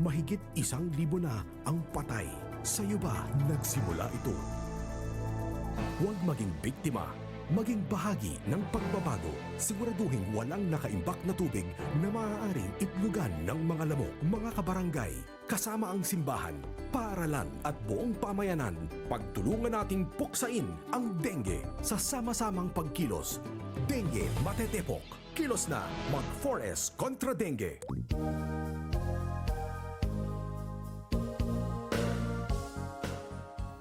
mahigit 1,000 na ang patay. Sa'yo ba nagsimula ito? Huwag maging biktima, maging bahagi ng pagbabago. Siguraduhin walang nakaimbak na tubig na maaaring itlugan ng mga lamok. Mga kabarangay, kasama ang simbahan, paaralan at buong pamayanan, pagtulungan nating puksain ang dengue sa sama-samang pagkilos. Dengue Matetepok. Kilos na, mag-4S kontra dengue.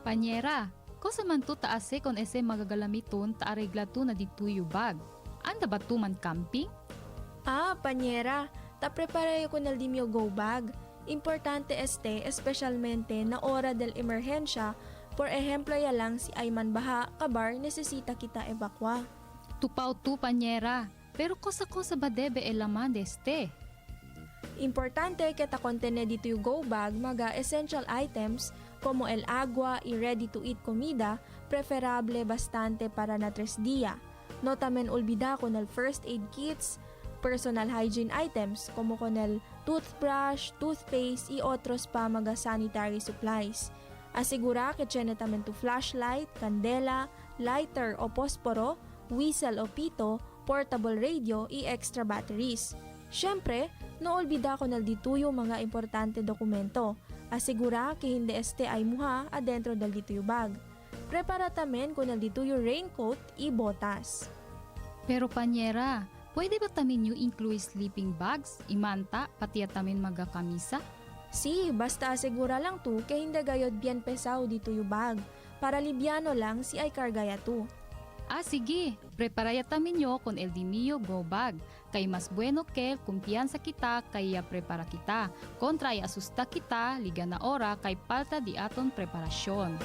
Panyera, ko sa man to taase kon ese magagalamiton ta aregla to na dituyo bag. Anda ba to man camping? Panyera, ta preparayo ko nal dimyo go bag. Importante este, especialmente na ora del emerhensya, por ejemplo ya lang si Ayman Baha, kabar, nesesita kita evakwa. Tupaw to panyera, pero kosa ba debe elaman deste? Importante kita kontene dito yung go bag mga essential items como el agua y ready-to-eat comida, preferable bastante para na 3 dia. No tamen olvida con el first aid kits, personal hygiene items como con el toothbrush, toothpaste y otros pa mga sanitary supplies. Asigura que tiene tamen tu flashlight, candela, lighter o posporo, whistle o pito, portable radio y extra batteries. Siyempre, no olvida ko na dito yung mga importante dokumento. Asigura que hindi este ay muha adentro del dito yung bag. Prepara tamen ko na dito yung raincoat y botas. Pero panyera, pwede ba tamin yung include sleeping bags, imanta, pati at tamin magakamisa? Si, basta asigura lang tu que hindi gayod bien pesaw dito yung bag. Para libyano lang si ay kargaya tu. Sige, preparaya tamin nyo con el dimio go bag. Kay mas bueno kel kumpiyansa kita kaya prepara kita. Kontra ay asusta kita, liga na ora kay palta di aton preparasyon.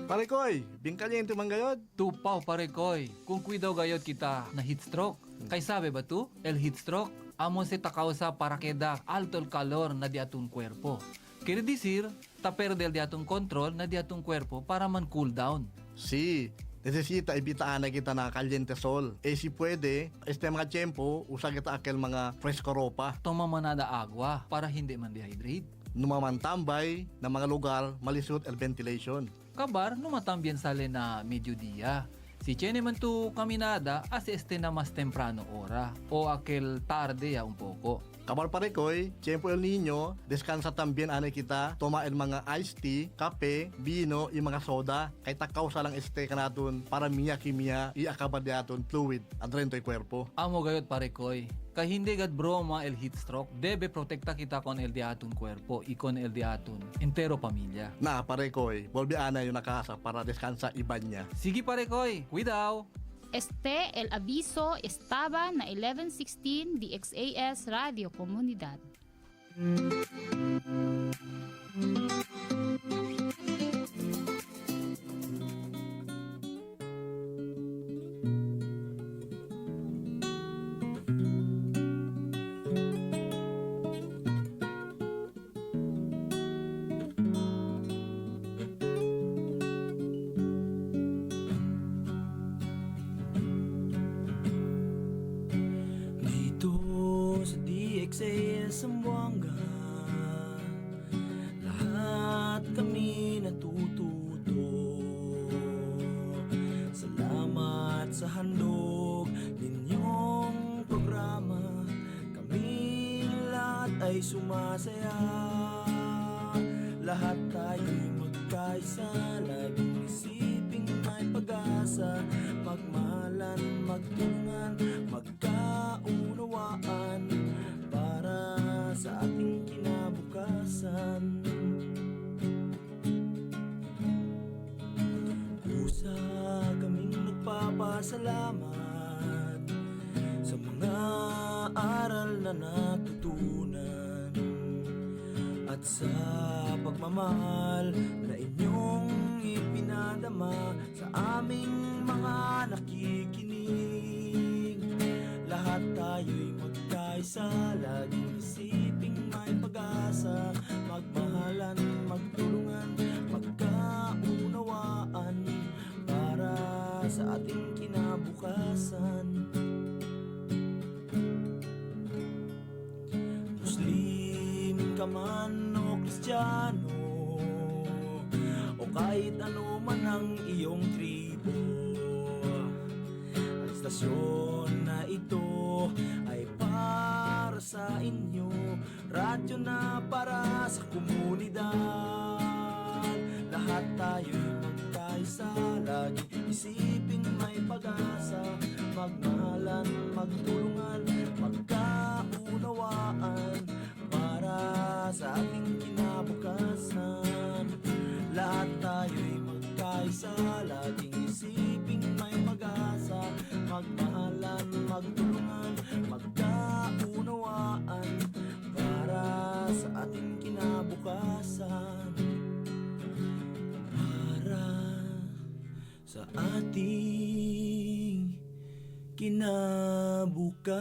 Parekoy, bingkalyente man gayod. Tupaw parekoy, kung kuidaw gayod kita na heat stroke. Kay sabi ba tu, el heat stroke, amo si takausa para queda alto el calor na di atong cuerpo. Quiere decir, ta perdel di atong control na di atong cuerpo para man cool down. Si, necesita ibitaan na kita na kalyente sol. Si pwede, este mga tiyempo, usa kita akel mga fresco ropa. Toma manada agua para hindi man dehydrate. Numamantambay na mga lugar malisod el ventilation. Kabar, numatambien sale na mediodía. Si tiene man tu caminada, as este na mas temprano ora o aquel tarde ya un poco. Kabar parekoy, tiyempo el niño, descansa tambien ane kita, toma el mga iced tea, kape, vino, y mga soda, kay takaw sa lang este kanaton para miya kimia, iakabad aton fluid, adrento y cuerpo. Amo gayot parekoy. Kay hindi gad broma el heat stroke, debe protekta kita con el di aton cuerpo y con el di aton entero pamilya. Na parekoy, volvi ana yung nakasa para descansa iban niya. Sige parekoy, cuidao! Este el aviso estaba na 1116 DXAS Radio Comunidad. Sambuanga, lahat kami natututo. Salamat sa handog ninyong programa, kaming lahat ay sumasaya. Lahat tayo'y magkaisa, laging isiping may pag-asa. Magmahalan, magtulungan, magkaunawaan para sa ating kinabukasan. Kusa kaming nagpapasalamat sa mga aral na natutunan at sa pagmamahal na inyong ipinadama sa aming mga nakikinig. Lahat tayo'y magkaisa, laging isiping may pag-asa. Magmahalan, magtulungan, sa ating kinabukasan. Muslim ka man o Kristiyano, o kahit ano man ang iyong tribo, ang istasyon na ito ay para sa inyo, radyo na para sa komunidad. Lahat tayo'y magkaisa, laging isipin may pag-asa, magmahalan, magtulungan, magkaunawaan para sa ating kinabukasan. Lahat tayo'y magkaisa, laging isipin may pag-asa, magmahalan, magtulungan, magkaunawaan para sa ating kinabukasan. Para sa ating kinabukasan.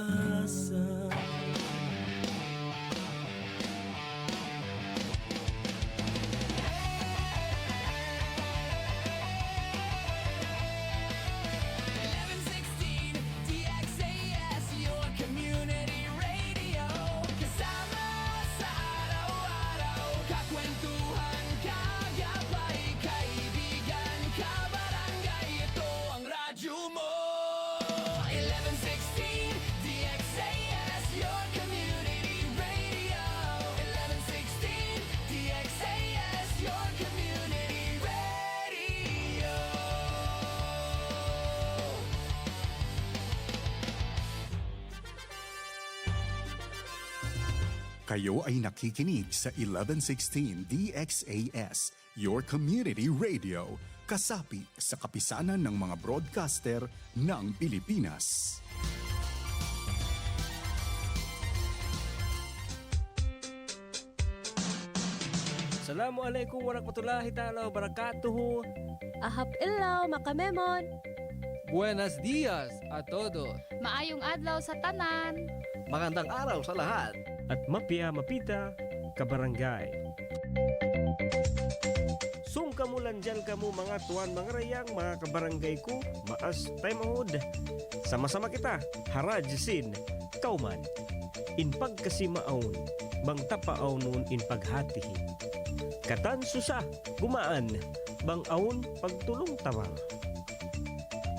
Kayo ay nakikinig sa 1116 DXAS, your community radio, kasapi sa kapisanan ng mga broadcaster ng Pilipinas. Assalamualaikum warahmatullahi ta'ala wabarakatuh. Ahap ilaw, makamemon. Buenos dias a todos. Maayong adlaw sa tanan. Magandang araw sa lahat. At mapia mapita, kabarangay. Sung kamulan dyan kamu mga tuan, mga rayang, mga kabarangay ko, maas tayo mahod. Sama-sama kita, harajisin, kauman. In pagkasi maaon, bang tapaaw nun in paghatihin. Katan susa, gumaan, bang aon pagtulong tawang.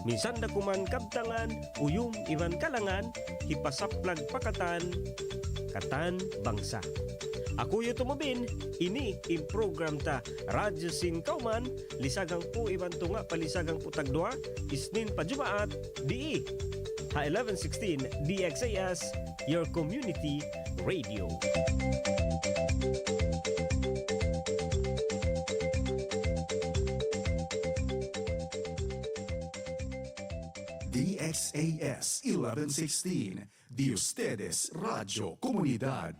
Minsan da kuman kabtangan, uyum iwan kalangan, hipasaplag pakatan, katan bangsa. Ako yu tumubin, ini in program ta Radyo Sin Kauman, lisagang po iban tunga palisagang putagdua, isnin pa Jumaat, di ha 1116 DXAS, your community radio. DXAS 1116, de ustedes Radio Comunidad.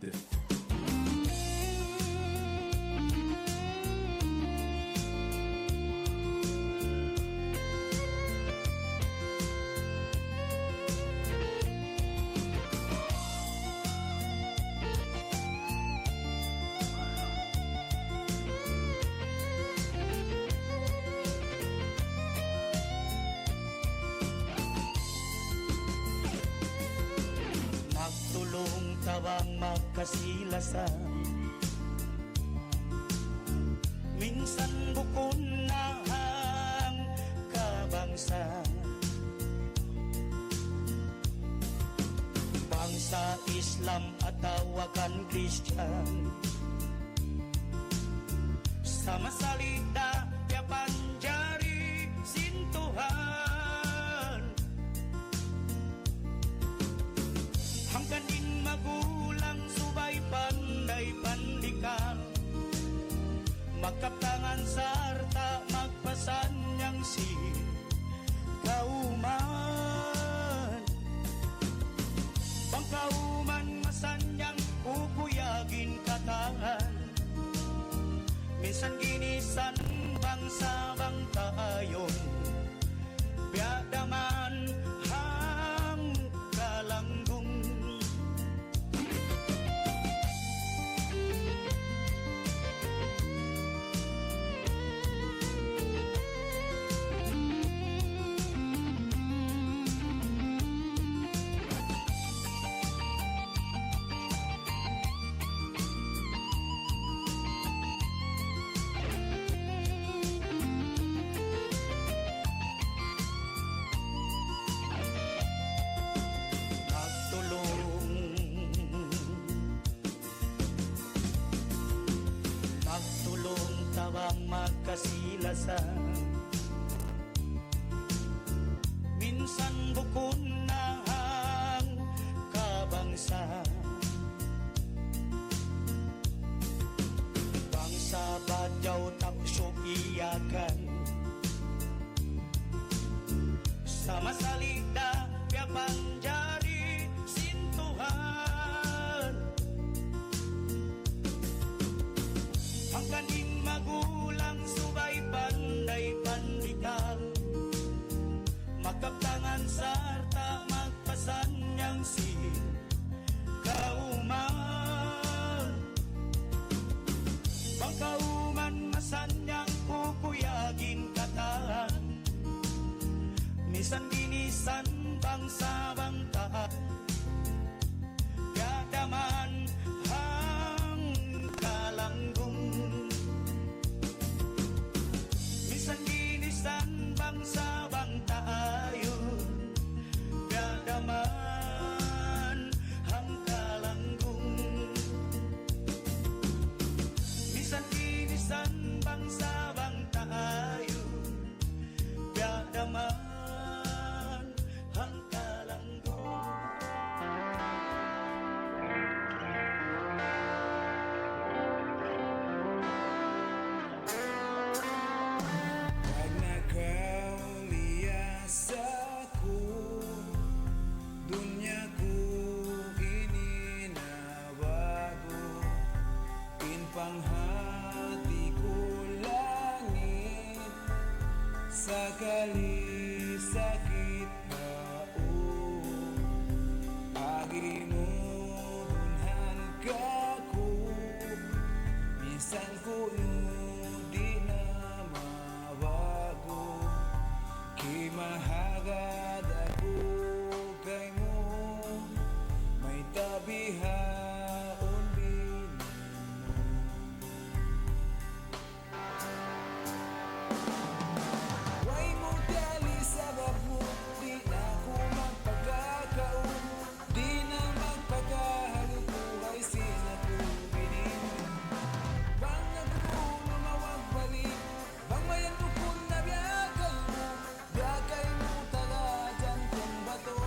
Magtulong tawang magkasilasan, minsan bukon na ang kabangsan. Bangsa Islam at tawagan Christian, sama salita ya panjari sintuhan. Hanggang din magulang subay panday pandikan, magkaptangan sarta magpasan niyang si kauman. Pangkauman masanyang pupuyagin katangan, minsan ginisan bangsa bang tayon, biadaman hang kalanggung. tawang magkasilasan. Minsan bukon na ang kabangsa, bangsa badyaw tapso iyakan. Sama salida kaya panjari sintuhan, ang kaning magulang subay panday pandikan, magkaptangan sarta magpasanyang si kauman. Bangkauman masanyang kukuyagin katahan, misan ginisan bangsa bangtahan, gadaman hang kalanggung. Misan ginisan bangsa bangtayon, gadaman hang kalanggung. Misan ginisan bangsa bangtayon, gadaman hang kalanggung. Pag nakaulias ako, dunya ko ininabago, pinpanghati ko langit, sakali sakit kao, agi mo dunhan ka ko, minsan ko di na mabago, kimahagad ako kay mo, may tabihaon din mo. Way mo dali sa babo, di na ako magpagkakaon, di na magpagkahalo ko ay sinatubinin. Bang ako lumawag balik, bang mayan mo kung biyagay mo taga dyan kung bato.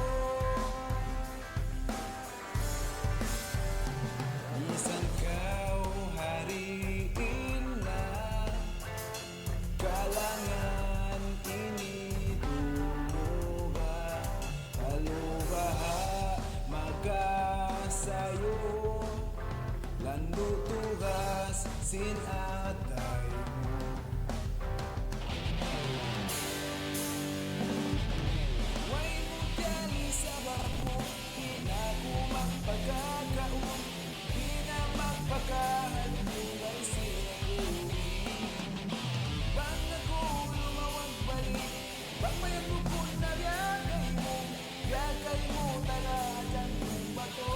Minsan kau hariin na kalangan inidumuha, kalubaha magasayo, lando tugas sinatay mo. Way mo dali sa bako, di na ko magpagkakaon, di na magpagkahalugay sinatubig. Bang ako lumawag balik, bang mayang bukod na biyagay mo taga dyan kung bato.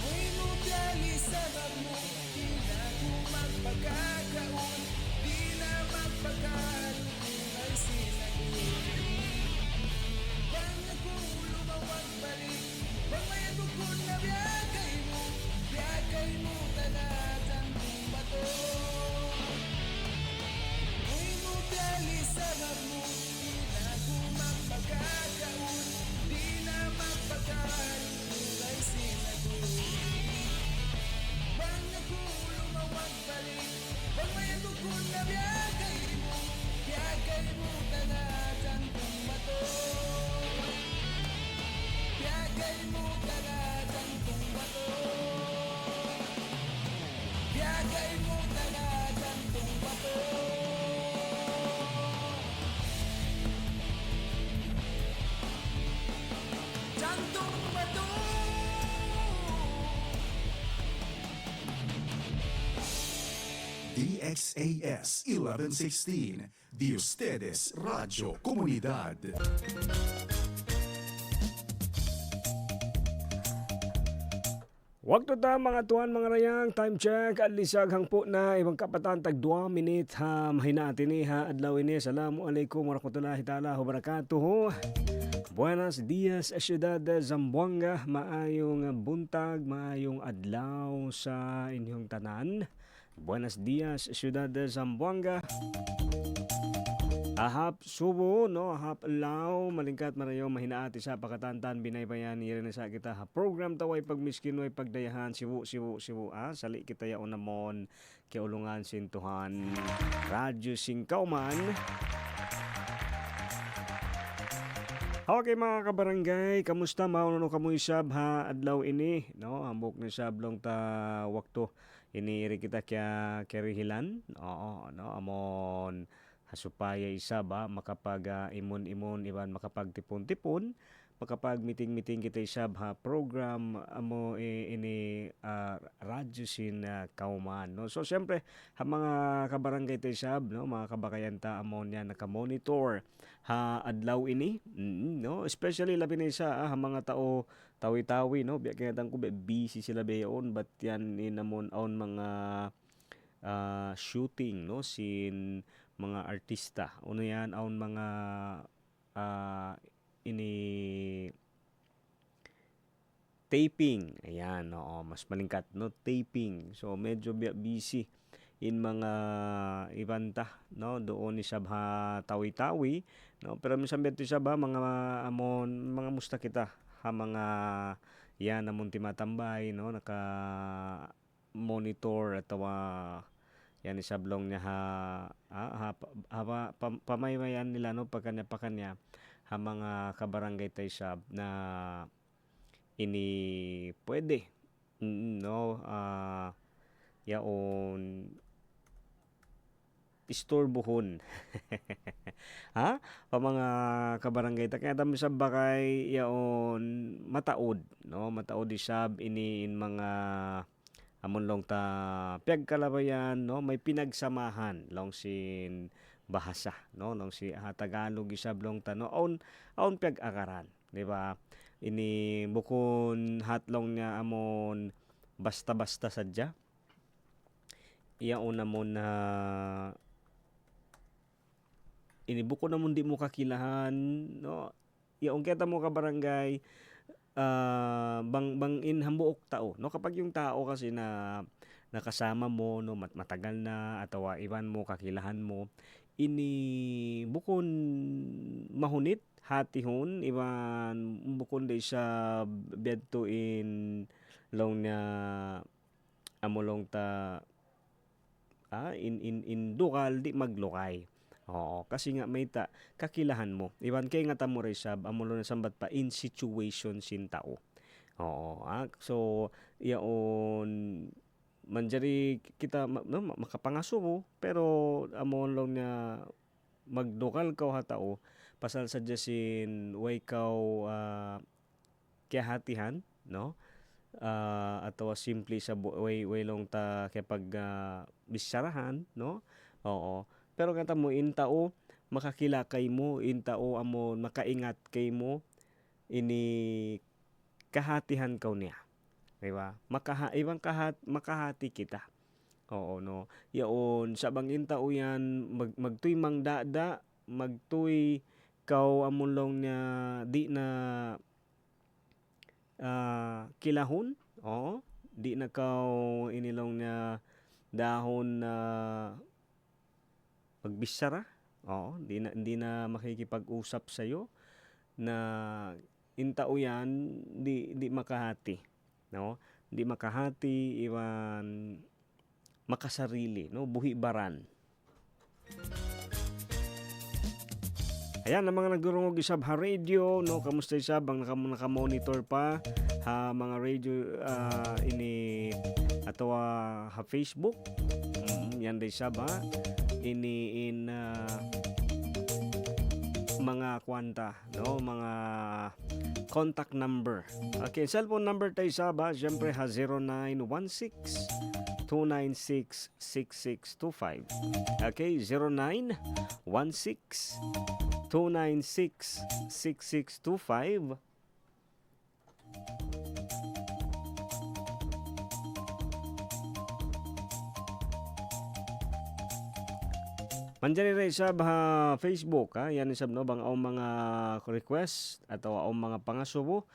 Way mo dali sa babo, di na ko magpagkakaon, di na magpagkahalugay sinatubig. Bang ako lumawag balik, bang may bukod na biyagay mo talagang kung bato. Way mo dali sa babo, di na ko magpagkakaon, di na magpagkahalugay sinatubig. Bang ako lumawag balik, bang may bukod na biyagay mo talagang kung bato. Biyagay mo talagang kung bato. Biyagay mo talagang kung bato. Jantong bato. DXAS 1116, de ustedes Radio Comunidad. Wakto ta mga tuan mga rayang, time check at lisag hangpo na ibang kapatan tag 2 minute ha mahinatin ni ha adlaw ini. Assalamualaikum warahmatullahi taala wabarakatuh. Buenos dias Ciudad de Zamboanga, maayong buntag, maayong adlaw sa inyong tanan. Buenos dias Ciudad de Zamboanga. Ahap subo no, ahap law malingkat marayo mahinaati sa pakatantan binaybayan ni rin sa kita ha program taway pagmiskin way pagdayahan siwu sali kita yaon namon kiulungan sintuhan radyo singkauman. Okay mga kabarangay, kamusta mauno kamoy sab ha adlaw ini no, hambok na sablong ta wakto ini iri kita kya kerihilan. Oo no, amon hasupaya isa ba makapag imon-imon iban makapag tipon-tipon makapag meeting kita isab ha program amo ini radyo sin kauman no. So syempre ha mga kabarangay tayo isab no, mga kabakayan ta amon yan naka-monitor ha adlaw ini no, especially labi na isa ha mga tao tawi-tawi no, biya kaya ko busy sila bayon but yan inamon on mga shooting no sin mga artista. Uno yan aun mga ini taping. Ayan, oo, mas malingkat no, taping. So medyo busy in mga ibanta no, doon ni sabha tawi-tawi no, pero minsan beto sabha mga amon mga musta kita ha mga yan namon timatambay no, naka monitor atawa yan isablong niya pamaymayan nila no pakanya ha mga kabarangay tayo sab na ini pwede no yaon istorbohon ha pa mga kabarangay ta kaya tamo sab bakay yaon mataod no, mataod isab ini in mga amon long ta pagkalabayan no, may pinagsamahan long sin bahasa no, long si Tagalog isab long ta no aon pag-akaran di ba, ini bukon hatlong niya amon basta-basta sadya iyaon namon na ini bukon namon di mo kakilahan no, iyaon kita mo ka barangay bang in hambuok tao no, kapag yung tao kasi na nakasama mo no, matagal na atawa iban mo kakilahan mo ini bukon mahunit hatihon iban bukon day sa bedto in long na amolong ta in dukal di maglukay. Oo, kasi nga may kakilahan mo. Iban kay nga tamo resab amulo na sambat pa in situation sin tao. Oo, so yaon manjari kita no, makapangaso mo pero amon lang na magdukal ka ha tao pasal sadya sin way kaw kihatihan no, atawa simple sa way long ta kay pag bisarahan no. Oo. Pero kata mo in tao makakilakay mo, in tao amon makaingat kay mo ini kahatihan kaw niya. Di ba? Makahati kita. Oo no. Yaon sa bang in tao yan magtuy mangdada, magtuy kaw amon long niya di na kilahon. Oo. Di na kaw inilong niya dahon na pagbisara, hindi na makikipag-usap sa iyo na intao yan di makahati, no? Di makahati iwan makasarili, no? Buhi baran. Ayan, ang mga nagdurungog isab ha radio, no? Kamusta isab ang naka-monitor pa ha mga radio ini atawa ha Facebook. Yan day isab ha. Ini in mga kwanta no, mga contact number. Okay, cellphone number tayo saba syempre ha 0916-296-6625. Okay, 0916-296-6625. Mandiyan rin sa Facebook, yan isab no bang ang mga request atau ang mga pangasubo.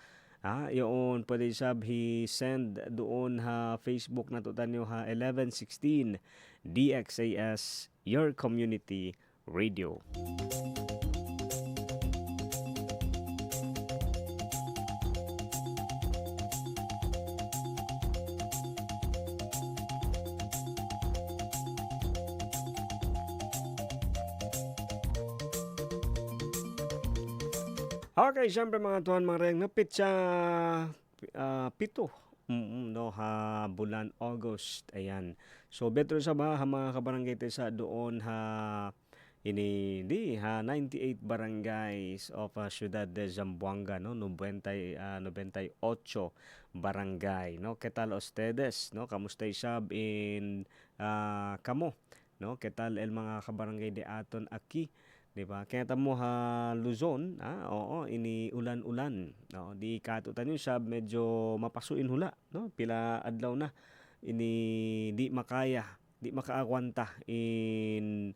Yun pwede sab send doon Facebook na tutan nyo 1116 DXAS Your Community Radio. Okay, siyempre mga tuhan mga reyang napit sa pito. No, bulan August. Ayan. So, better sa ba mga kabarangay tayo sa doon ini 98 barangays of Ciudad de Zamboanga, no, 98 barangay, no. ¿Qué tal ustedes, no? Kamusta isab in kamo, no? ¿Qué tal el mga kabarangay de aton aquí? Di ba? Kaya tamo Luzon, oo, ini ulan-ulan. No, di katutan yung sab medyo mapasuin hula, no? Pila adlaw na ini di makaagwanta in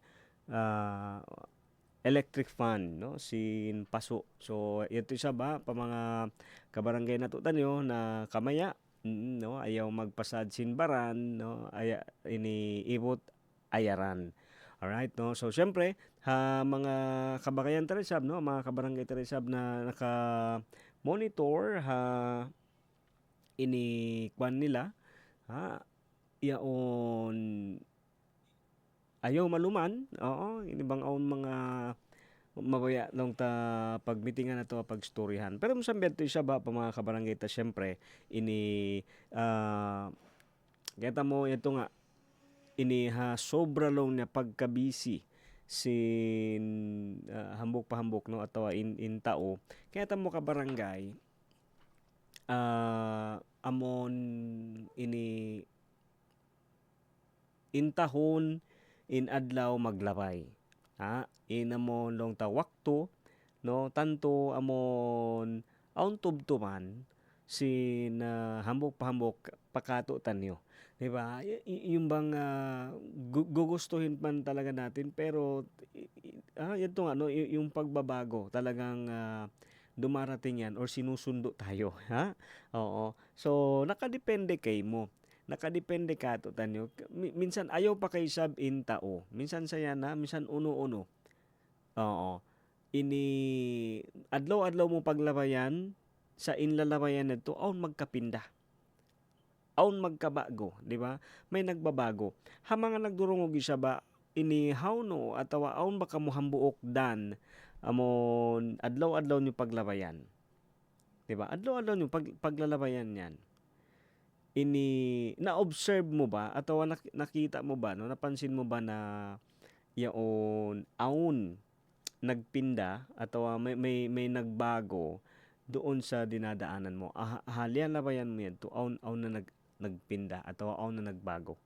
electric fan, no? Sin paso. So ito isa ba pa mga kabarangay na tutan nyo na kamaya, no, ayaw magpasad sin baran, no? Ini ibot ayaran. Alright, no? So, syempre, mga kabakayan tarisab, no? Mga kabarangay tarisab na naka-monitor, ini kwan nila, yaon, ayaw maluman, oo, ini bang aon mga mabaya lang ta pagmitingan na to, pagstoryahan. Pero masambet to isa ba, pa mga kabarangay ta, syempre, ini, kaya mo, ito nga, ini sobra long na pagkabisi sin hambok pahambok, no, atawa in tao kaya tamo ka barangay amon ini intahon in adlaw maglabay inamon long tawakto, no, tanto amon aun tubtuman sin hambok pahambok pakato tanyo. Diba? Yung bang gugustuhin man talaga natin pero ito nga, no, yung pagbabago talagang dumarating yan or sinusundo tayo, Oo. So nakadepende kay mo. Nakadepende ka to tanyo. Minsan ayaw pa kay sab in tao. Minsan saya na, minsan uno-uno. Oo. Ini adlaw-adlaw mo paglabayan sa inlalabayan nito aun magkapinda. Aun magkabago, di ba? May nagbabago. Mga nagdurungog isa ba ini hawno atawa aun baka mo hambuok dan amon adlaw-adlaw niyo paglabayan. Di ba? Adlaw-adlaw niyo paglalabayan yan. Ini na-observe mo ba atawa nakita mo ba, no? Napansin mo ba na yaon aun nagpinda atawa may nagbago doon sa dinadaanan mo. Halian labayan mo yan to aun na nagpinda atau aun na nagbago.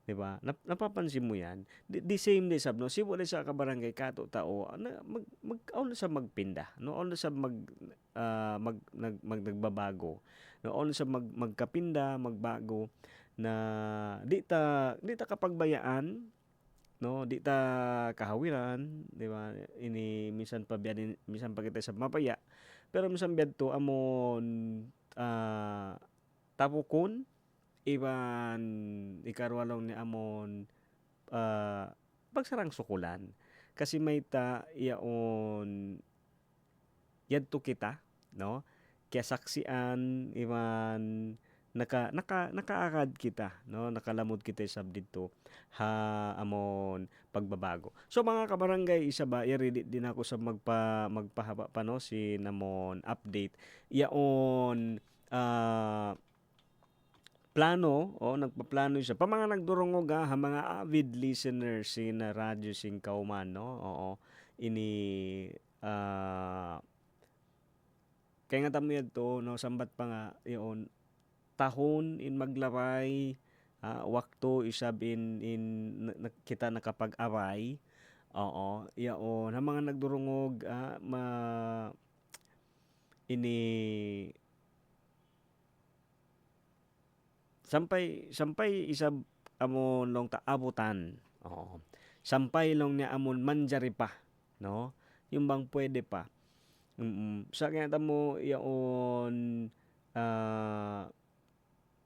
'Di ba? Napapansin mo 'yan. The same day sab, no, si wala sa kabarangay kato tao mag aun sa magpinda, no, aun sa nagbabago, no, aun sa magkapinda, magbago na di ta kapagbayaan, no, di ta kahawiran, 'di ba? Ini minsan pa biyan, minsan pa kita sa mapaya, pero minsan biyan to amon tapukon iban ikarwalong ni amon pagsarang sukulan kasi may ta yaon yadto kita, no, kaya saksian iban nakaakad kita, no, nakalamod kita sab dito amon pagbabago. So mga kabarangay, isa ba i-ready din ako sa magpahaba pa, no, si namon update yaon plano o nagpaplano siya pa mga nagdurungog mga avid listeners sin radyo sing kauman, no, oo, ini kaya nga tamo to, no, sambat pa nga yon tahon in maglabay wakto isab kita nakapag-aray. Oo, yaon ang mga nagdurungog ini sampay isab amon long taabutan. Oo. Sampay long niya amon manjari pa, no? Yung bang pwede pa. Sa kaya mo yaon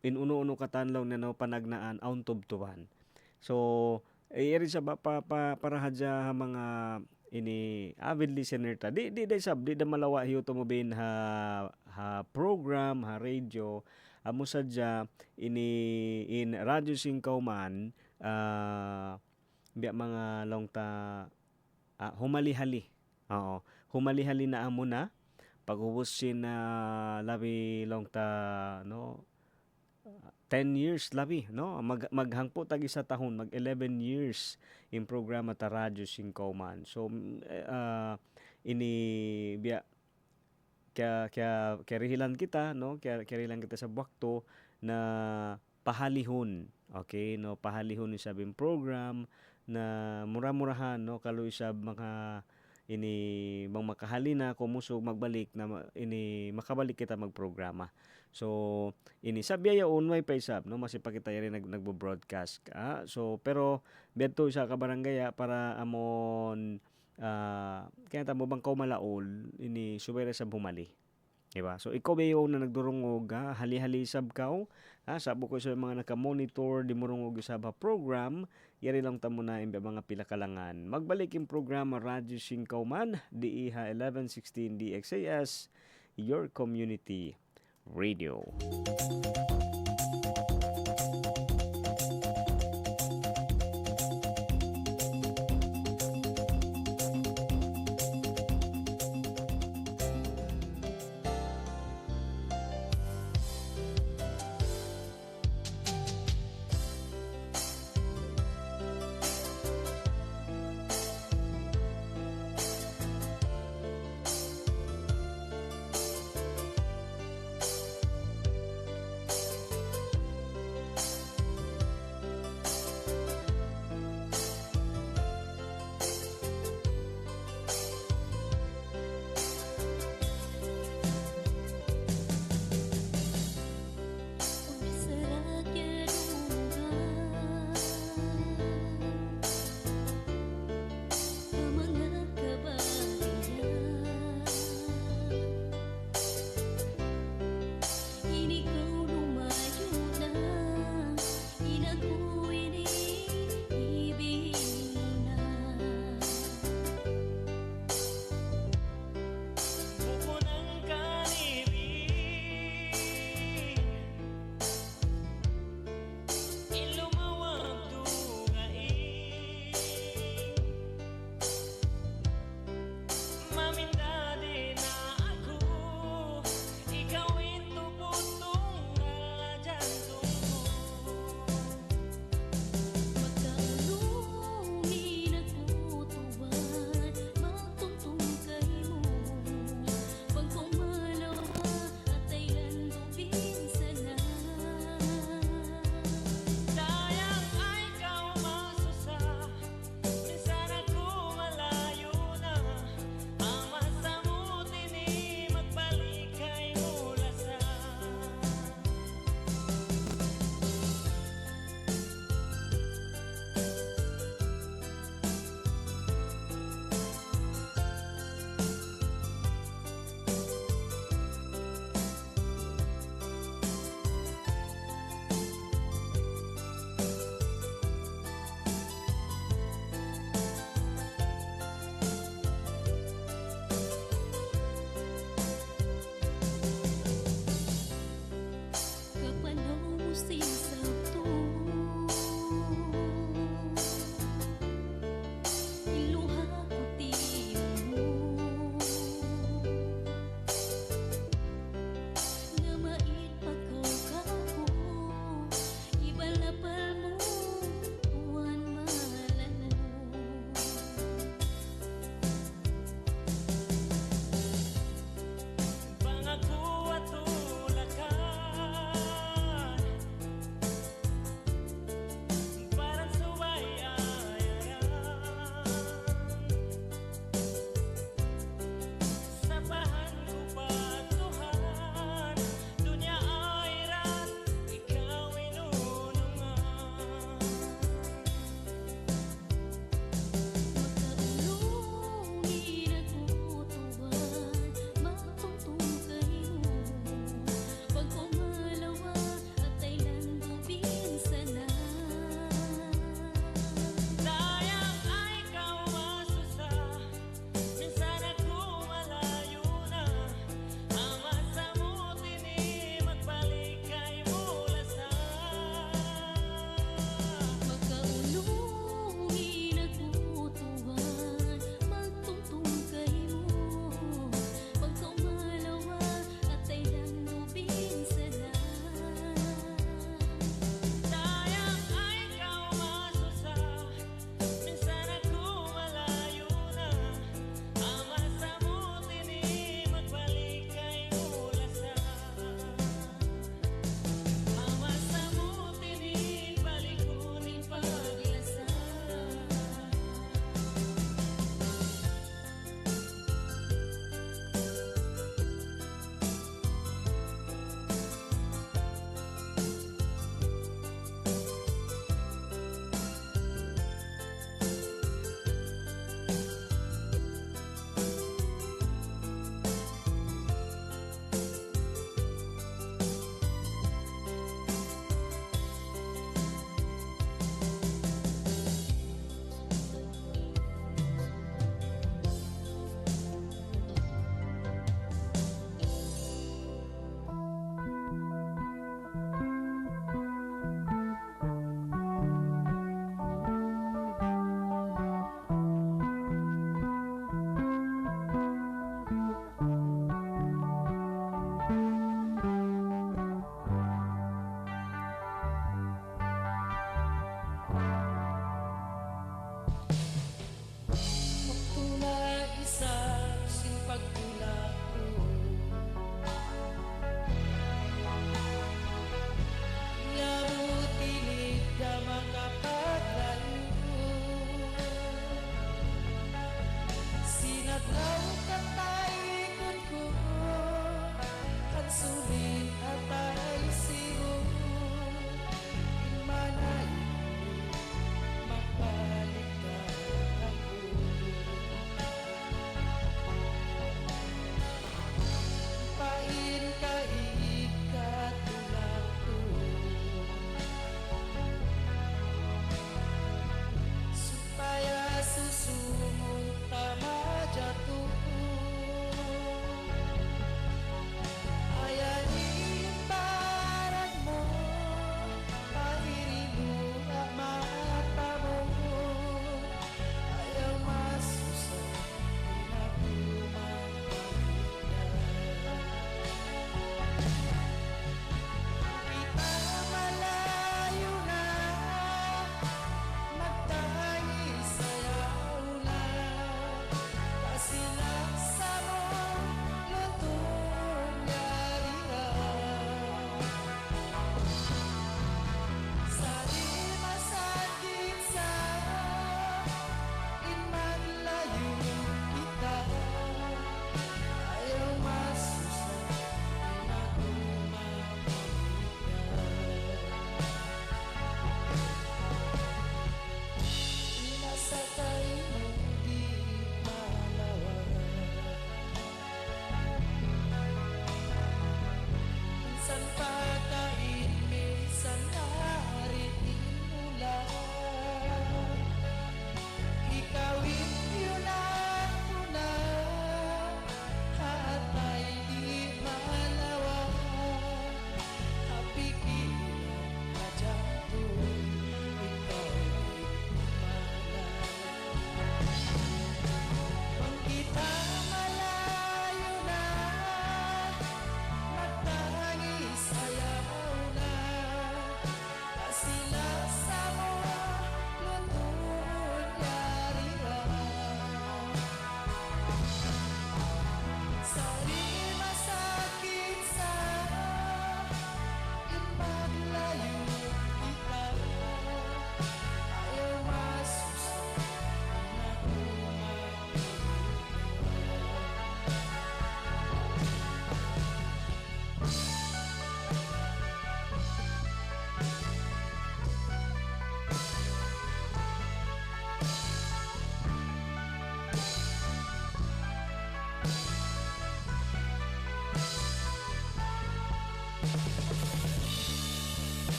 inuno-uno katanlaw na no panagnaan aun tubtuban. So iri sa para hadya mga ini avid listener ta di da malawa hiyo to mo bin ha program ha radio amo sadya ini in radyo Singkauman biya mga long ta humali-hali. Oo, humali-hali na amo na paghubusin na labi long ta no 10 years labi no maghangpo tagi sa tahon mag 11 years in programa ta radyo Singkauman. So ini biya kaya rihilan kita no kaya rihilan kita sa wakto na pahalihon. Okay, no pahalihon isabing program na mura-murahan no kaloy sa mga ini bang makahalina kumusog magbalik na ini makabalik kita magprograma. So ini sabya yaon may paisab no masipakita rin nagbo-broadcast ka. So pero beto sa kabarangay para amon kaya tamo bang malaol ini subay sa bumali. Diba? So ikaw ba yung na nagdurungog hali-hali sab kaw sabo ko sa mga naka-monitor di murungog sa program yari lang tamo na imbe mga pila kalangan magbalik yung programa Radyo Singkauman DIHA 1116 DXAS your community radio.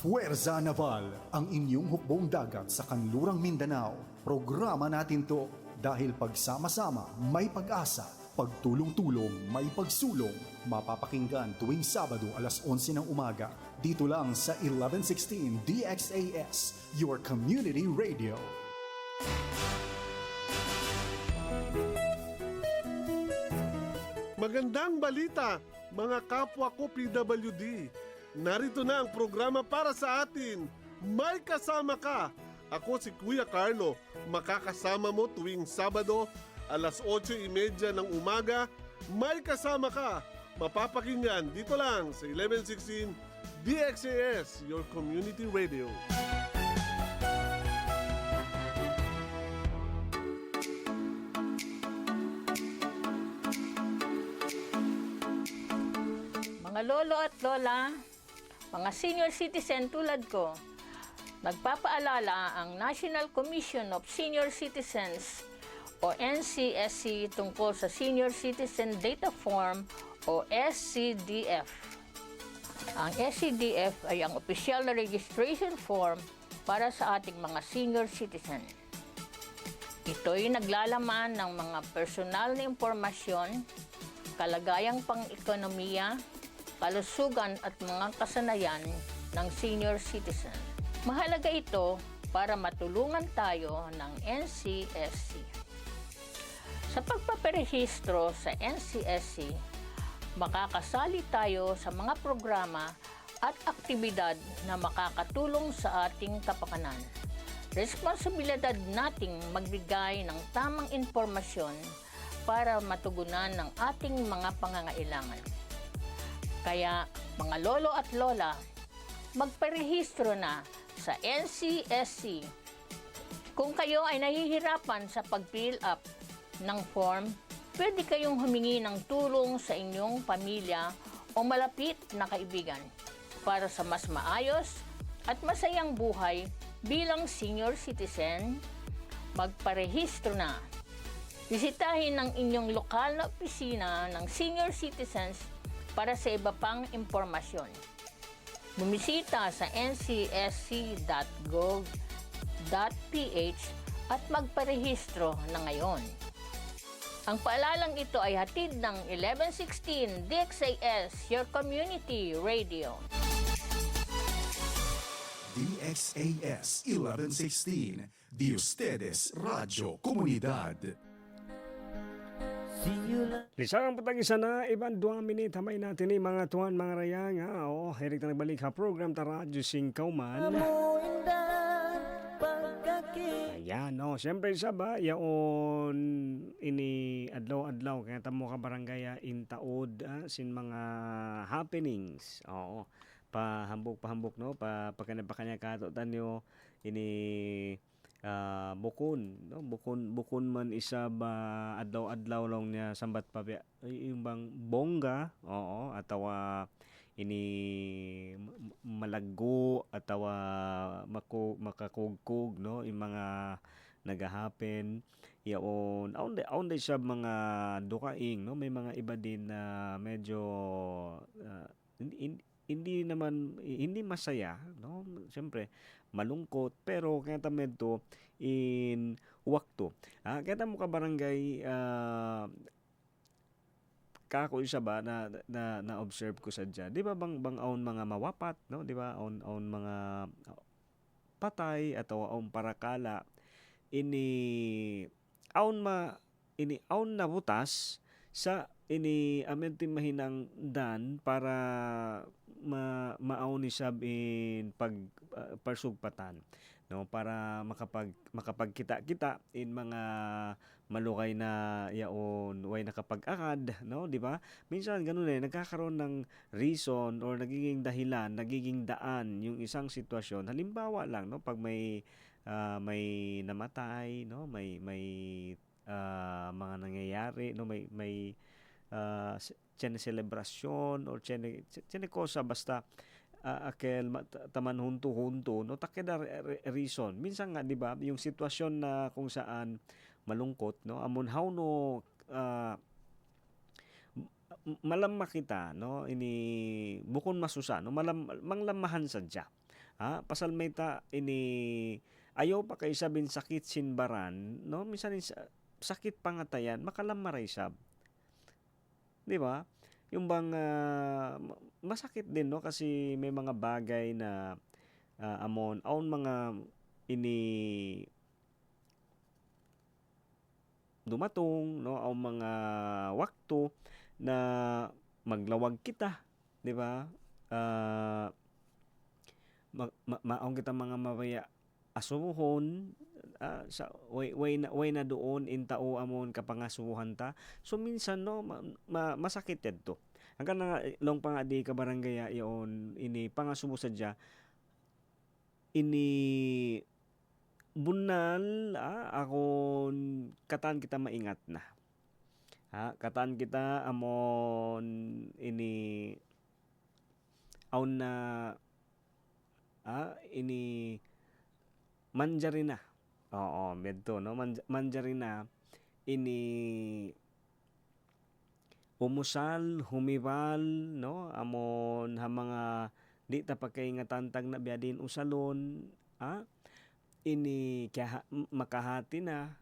Fuerza Naval, ang inyong hukbong dagat sa kanlurang Mindanao. Programa natin to dahil pagsama-sama may pag-asa, pagtulong-tulong may pagsulong. Mapapakinggan tuwing Sabado alas 11 ng umaga. Dito lang sa 1116 DXAS, your community radio. Magandang balita, mga kapwa ko PWD. Narito na ang programa para sa atin. May kasama ka. Ako si Kuya Carlo. Makakasama mo tuwing Sabado, alas 8:30 ng umaga. May kasama ka. Mapapakinggan dito lang sa 1116 DXAS, your community radio. Mga lolo at lola, mga senior citizen tulad ko, nagpapaalala ang National Commission of Senior Citizens o NCSC tungkol sa Senior Citizen Data Form o SCDF. Ang SCDF ay ang opisyal na registration form para sa ating mga senior citizen. Ito'y naglalaman ng mga personal na impormasyon, kalagayang pang-ekonomiya, kalusugan at mga kasanayan ng senior citizen. Mahalaga ito para matulungan tayo ng NCSC. Sa pagpaparehistro sa NCSC, makakasali tayo sa mga programa at aktibidad na makakatulong sa ating kapakanan. Responsibilidad nating magbigay ng tamang impormasyon para matugunan ng ating mga pangangailangan. Kaya, mga lolo at lola, magparehistro na sa NCSC. Kung kayo ay nahihirapan sa pag-fill up ng form, pwede kayong humingi ng tulong sa inyong pamilya o malapit na kaibigan para sa mas maayos at masayang buhay bilang senior citizen. Magparehistro na. Bisitahin ang inyong lokal na opisina ng senior citizens para sa iba pang impormasyon. Bumisita sa ncsc.gov.ph at magparehistro na ngayon. Ang paalalang ito ay hatid ng 1116 DXAS, your community radio. DXAS 1116, de ustedes Radio Comunidad. Lisang patag-isa na, ibang 2 minute, hamay natin ni mga tuwan, mga rayang, hirik na nagbalik ha, program ta Radyo Singkauman. Ayan, siyempre isa ba, yaon ini adlaw-adlaw, kaya tamo ka barangay intaod, sin mga happenings, pahambok, no, pagkanya kato tanyo, ini, bukon man isa ba adlaw-adlaw lang niya sambat pa yung bang bongga atawa ini malaggo atawa makakugkog no yung mga nagahapen yaon aon day siya mga dukaing no may mga iba din na medyo hindi masaya no siyempre malungkot pero kaya tamed to in wakto kaya mo ka barangay kako isa ba na observe ko sadya di ba bang aon mga mawapat no di ba aon mga patay atau aon parakala ini aon na butas sa ini amen ti mahinang dan para maaw ni sab in parsugpatan. no, para makapagkita-kita in mga malukay na yaon way nakapag-akad, no, di ba? Minsan ganun nagkakaroon ng reason or nagiging dahilan, nagiging daan yung isang sitwasyon. Halimbawa lang, no, pag may namatay, no, may mga nangyayari, no, may selebrasyon or tsene kosa basta akel taman hunto-hunto no takeda reason minsan nga di ba yung sitwasyon na kung saan malungkot no amon how no malamma kita no ini bukon masusa no manglamahan sadya pasal may ta ini ayaw pa kay sabin sakit sinbaran no minsan sakit pangatayan makalamaray sab di ba yung bang masakit din no kasi may mga bagay na amon aon mga ini dumatong no aon mga wakto na maglawag kita di ba maong kita mga mabaya asuhon sa way na doon in tao amon kapangasuhan ta so minsan no masakit to hanggang na long pa nga di ka barangay iyon ini pangasubo sadya ini bunal akon katan kita maingat na katan kita amon ini aun na ini manjarina oo medto no manjarina ini umusal humibal no amon ha mga di ta pagkaingatantag na biadin usalon ini kaya makahati na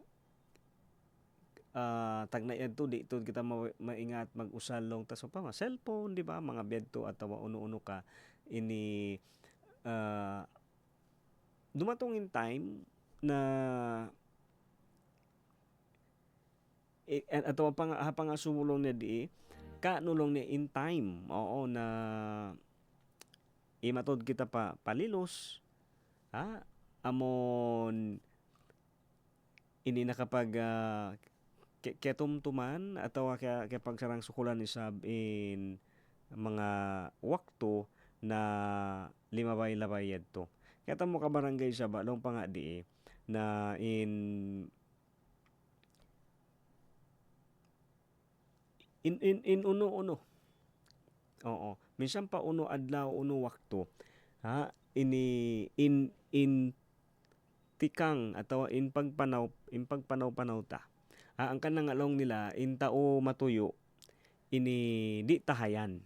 tag na ito di ito kita maingat mag-usalong taso pa cellphone di ba mga bedto at uno-uno ka ini dumatong in time na ato pang sumulong na di kanulong ni in time oo na imatod kita pa palilos amon ini nakapag ketumtuman atau kaya pagsarang sukulan ni sab in mga wakto na limabay-labay to kaya tamo ka barangay sa balong pa nga di na in uno-uno oo minsan pa uno adlaw uno wakto ini in tikang atau in pagpanaw ta ang kanang along nila in tao matuyo ini di tahayan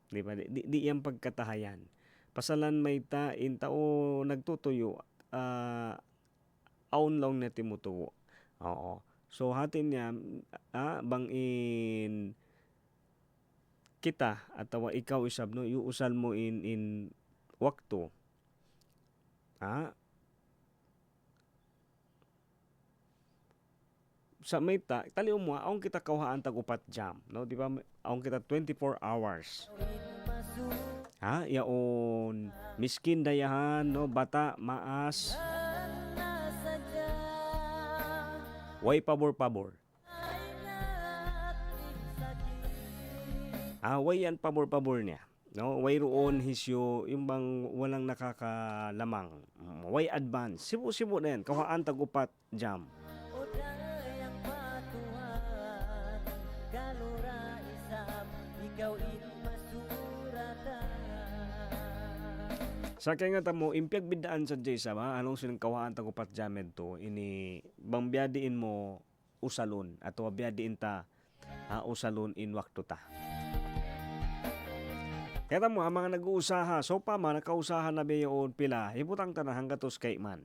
di ba di yang pagkatahayan pasalan may ta in tao nagtutuyo aun long na timutuo oo so hatin niya bang in kita atawa ikaw isab no iusal mo in wakto sa may ta taliw mo aong kita kauhaan tag upat jam no di ba aong kita 24 hours yaon miskin dayahan no bata maas way pabor way yan pabor niya no way roon hisyo yung bang walang nakakalamang way advance sibo na yan kauhaan tag upat jam sa kaya nga tamo impyag bidaan sa Jaysa ba anong sinang kawaan tagupat jamed to ini bang biyadiin mo usalon ato biyadiin ta usalon in wakto ta kaya tamo mga nag-uusaha so pa man nakausahan na biyoon pila ibutang ta na hanggatos kay man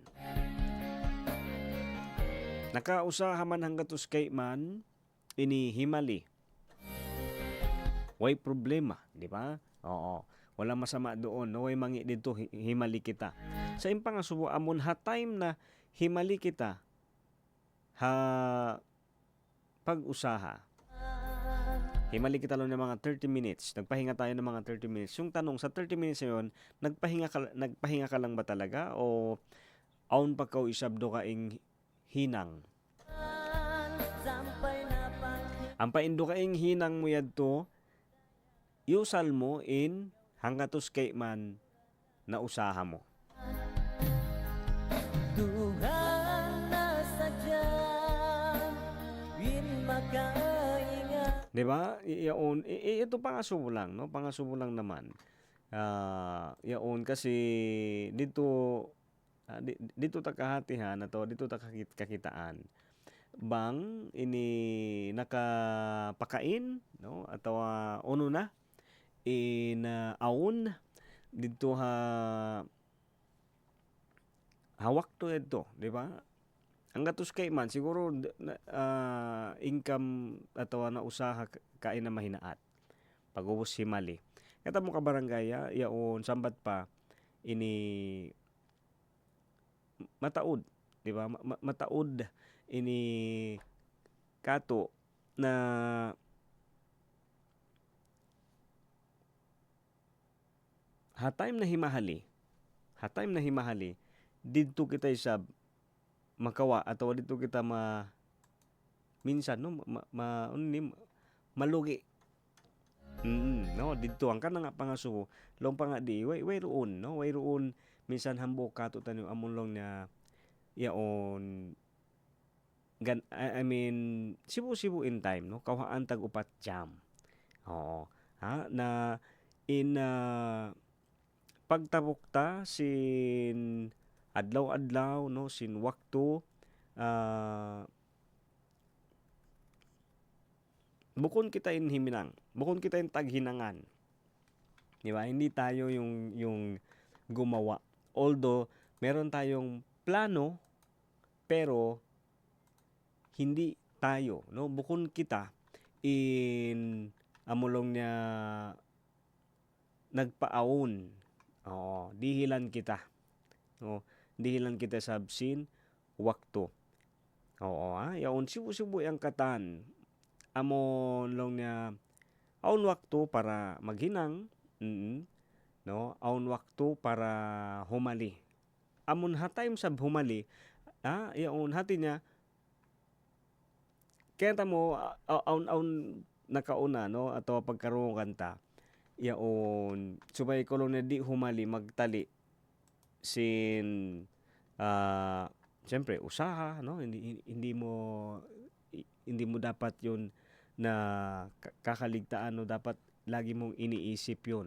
nakausaha man hanggatos kay man ini himali way problema di ba oo wala masama doon no way mangi dito himali kita sa impang subo amon ha time na himali kita pag-usaha himali kita lang ng mga 30 minutes nagpahinga tayo ng mga 30 minutes yung tanong sa 30 minutes na yun nagpahinga ka lang ba talaga o aun pa kaw isabdo kaing hinang. Ang paindo kaing hinang mo yadto, iusal mo in hanggatos kay man na usaha mo. Di ba? Iyaon, ito pangasubo lang, no? Pangasubo lang naman. Iyaon kasi dito dito ta kahatihan ato dito ta kakitaan. Bang ini nakapakain, no? Ataw uno na in aon dito hawak to ito, di ba? Ang gatos kay man siguro income atawa na usaha kain na mahinaat. Pag-ubos himali. Kata mo ka barangay yaon sambat pa ini mataod, di ba? Mataod ini kato na hatime na himahali didto kita isab makawa atau dito kita minsan no malugi. No dito ang kana nga pangasubo long pa nga di way roon no way roon minsan hambok kato tanim amon long na yaon I mean sibu in time no kawhaan tag upat jam. Oo. Na in pagtabok ta sin adlaw-adlaw no sin wakto bukon kita in himinang, bukon kita in taghinangan. Di ba? Hindi tayo yung gumawa. Although meron tayong plano pero hindi tayo, no? Bukon kita in amulong niya nagpaaon. Oo, dihilan kita. No, dihilan kita sabsin wakto. Oo, yaon sibu ang katan. Amon long niya aun wakto para maghinang, no? Aun wakto para humali. Amon hatime sab humali, yaon hati niya kaya mo aun nakauna no ato pagkaroon kanta. Yaon subay ko lang na di humali magtali sin siyempre usaha no hindi mo dapat yun na kakaligtaan no dapat lagi mong iniisip yun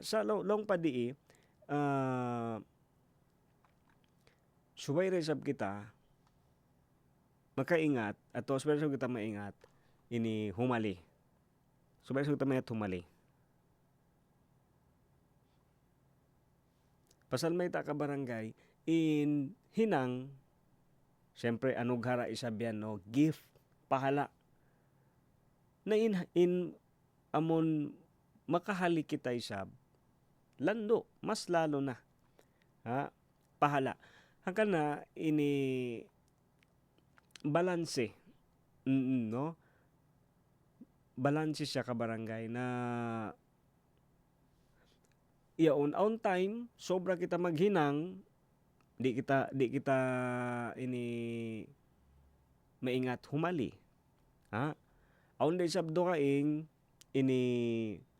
sa long padi subay resab kita makaingat at subay resab kita maingat ini humali subay resab kita maingat humali. Pasal may ta ka barangay in hinang siyempre anughara isabyan no gift pahala na in amon makahali kita isab lando mas lalo na pahala hanggang na ini balanse no balanse siya ka barangay na yaon on time sobra kita maghinang di kita ini maingat humali aon day sabdo kaing ini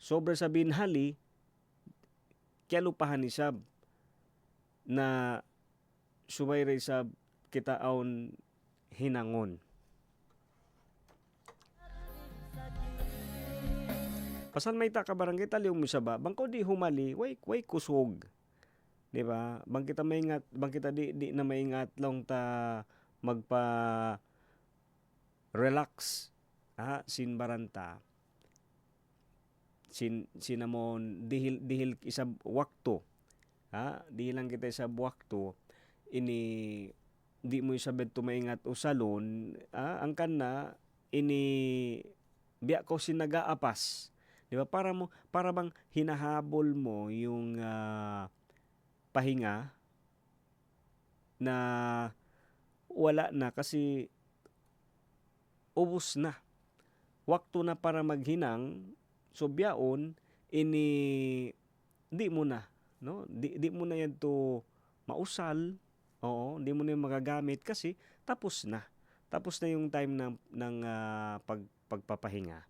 sobra sa binhali kaya lupahan ni sab na subay ray sab kita aon hinangon. Pasal may ta ka barangay taliw mo sa ba bangko di humali way kusog, di ba? Bang kita maingat bang kita di na maingat long ta magpa relax sin baranta sinamon dihil isab wakto dihil lang kita isab wakto ini di mo isabed to maingat usalon ang kana ini biya ko sinagaapas. Di ba? Para bang hinahabol mo yung pahinga na wala na kasi ubos na. Wakto na para maghinang, so biyaon ini di mo na, no? Di mo na yan to mausal, Oo, hindi mo na yung magagamit kasi tapos na. Tapos na yung time ng pagpapahinga.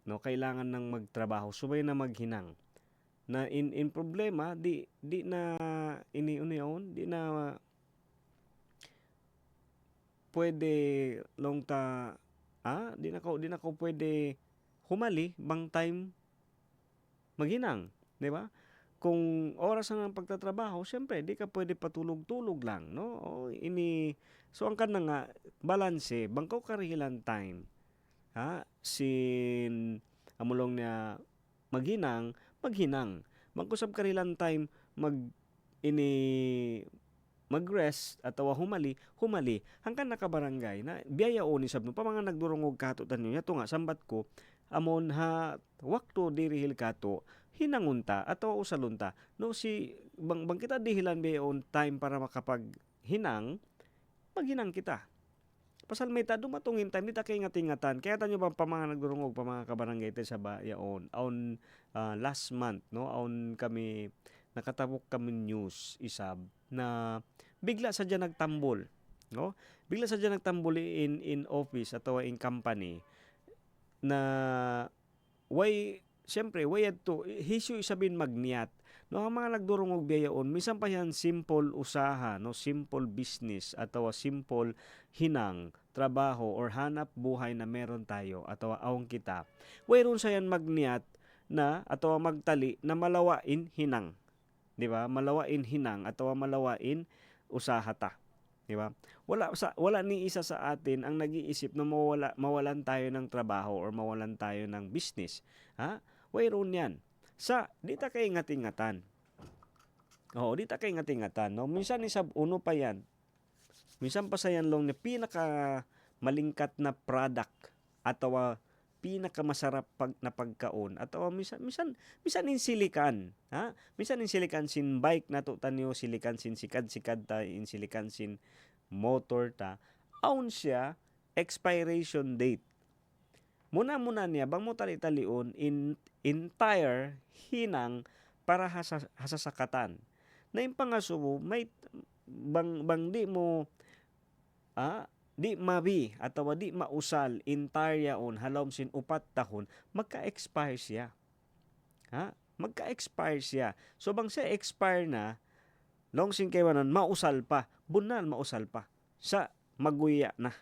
No, kailangan nang magtrabaho, subay na maghinang. Na in problema, di na iniuna yun, di na pwede di na ko pwede humali bang time maghinang, di ba? Kung oras na ng pagtatrabaho, syempre di ka pwede patulog-tulog lang, no? So ang kanang nga balanse, bangkaw karihilan time. Sin amulong niya maghinang, magkusab karihilan time mag-rest atawa humali. Hangkan nakabarangay na biyayaon ni sabno pa mga nagdurungog kato tanyo yato nga sambat ko amon ha wakto dirihil kato hinangunta atawa usalunta no si bang kita dihilan biyaon time para makapag maghinang kita. Pasal may ta dumatungin time di ta kay ngatingatan. Kaya tanyo bang pa mga nagdurungog pa mga kabarangay sa bayaon last month no aon kami nakatabok kami news isab na bigla sa dyan nagtambol, no? Bigla sa dyan nagtambol in office atawa in company na siyempre adto hisyu isabin magniat. No, ang mga nagdurungog biyaon minsan pa yan simple usaha, no, simple business atawa simple hinang trabaho or hanap buhay na meron tayo atawa awang kita. Wayron sa yan magniat na atawa magtali na malawain hinang. Di ba? Malawain hinang atawa malawain usaha ta. Di ba? Wala ni isa sa atin ang nag-iisip na mawalan tayo ng trabaho or mawalan tayo ng business. Wayron yan. Di ta kay ingatan. Oo, di ta kay ingatan. No? Minsan isab uno pa yan. Minsan pa sa yan long na pinaka malingkat na product atawa pinakamasarap na pagkaon atawa minsan in silikan minsan in silikan sin bike nato tanyo silikan sin sikad ta in silikan sin motor ta aun siya expiration date muna niya bang mo tali-talion in entire hinang para hasasakatan na yung pangasubo may bang di mo di mabi atawa di mausal entire yaon halom sin 4 tahon magka-expire siya. Magka-expire siya. So bang siya expire na long sin kaywanan mausal pa, bunal mausal pa. Sa maguya na.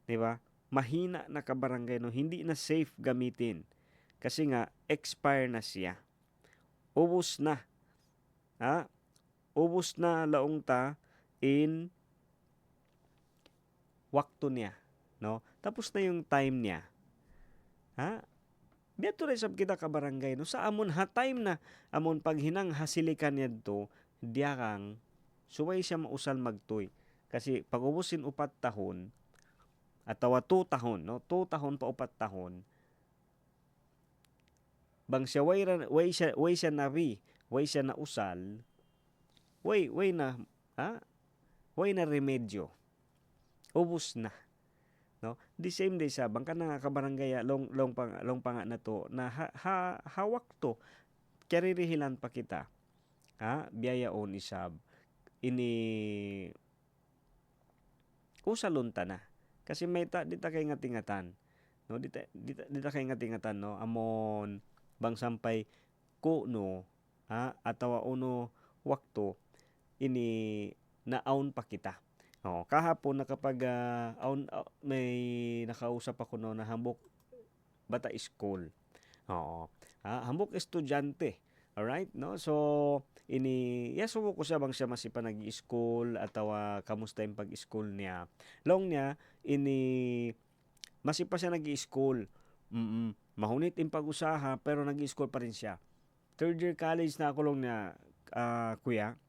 Di ba? Mahina na kabarangay no, hindi na safe gamitin. Kasi nga expire na siya. Ubos na. Ubos na laong ta in wakto niya, no? Tapos na yung time niya. Biadto rin sab kita ka barangay no sa amon ha time na amon paghinang hasilikan yadto diakang suway siya mausal magtoy. Kasi pag ubusin 4 tahon atawa 2 tahon, no? 2 tahon pa 4 tahon. Bang siya way siya nabi, way siya na usal. Way na remedyo. Ubus na, no? The same day sa bangka na nga kabarangay long panga na to na hawak to karirihilan pa kita. Biyayaon isab ini usalunta na kasi may di ta kay ngatingatan, no? Di ta kay ngatingatan, no? Amon bang sampay kuno atawa uno wakto ini naaon pa kita. Kahapon na kapag may nakausap ako no na hambok bata school. Hambok estudyante. Alright, no? So yasubo ko siya bang siya masipa nag-i-school atawa kamusta yung pag-school niya. Long niya masipa siya nag-i-school. Mahunit yung pag-usaha pero nag-i-school pa rin siya. Third year college na ako long niya, kuya.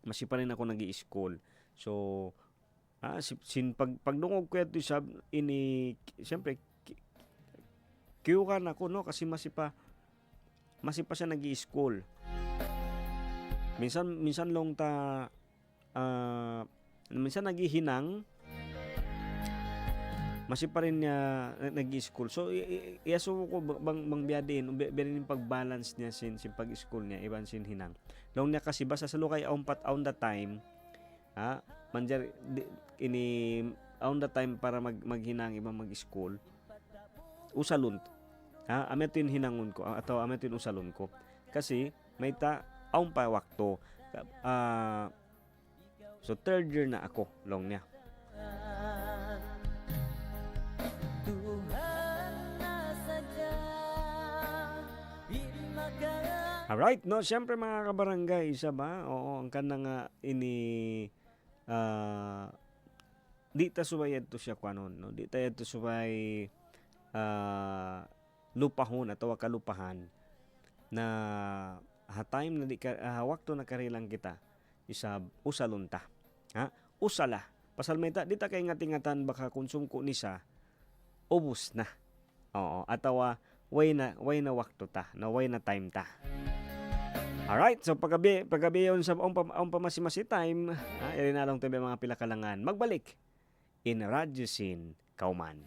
Masipa rin ako nag-i-school. So, pagdungog ko ito sab siyempre kiyukan ako no kasi masipa siya nag-i-school. Minsan long ta minsan naghihinang masipa rin niya nag-i-school. So iaso ko bang biyadin pag-balance niya sin pag-school niya iban sin hinang. Long niya kasi basta sa lukay aumpat on the time ha manjar ini on the time para maghinang ibang mag-school usalon ha ametin hinangon ko atau ametin usalon ko kasi may aun pa wakto so third year na ako long niya. Alright, no, siyempre mga kabarangay, isa ba? Oo, ang kanang di ta subayad to siya kwanon, no? Di ta to subay lupahon atau kalupahan na time na di ka wakto na karilang kita isa usalunta. Ha? Usala. Pasal may di ta kay ngatingatan baka konsumko ni sa ubos na. Oo, atawa way na wakto ta, na way na time ta. Alright, so paggabi yon sa ang pamasimasi time, iri na lang tayo mga pilakalangan. Magbalik in Radyo Scene, Kauman.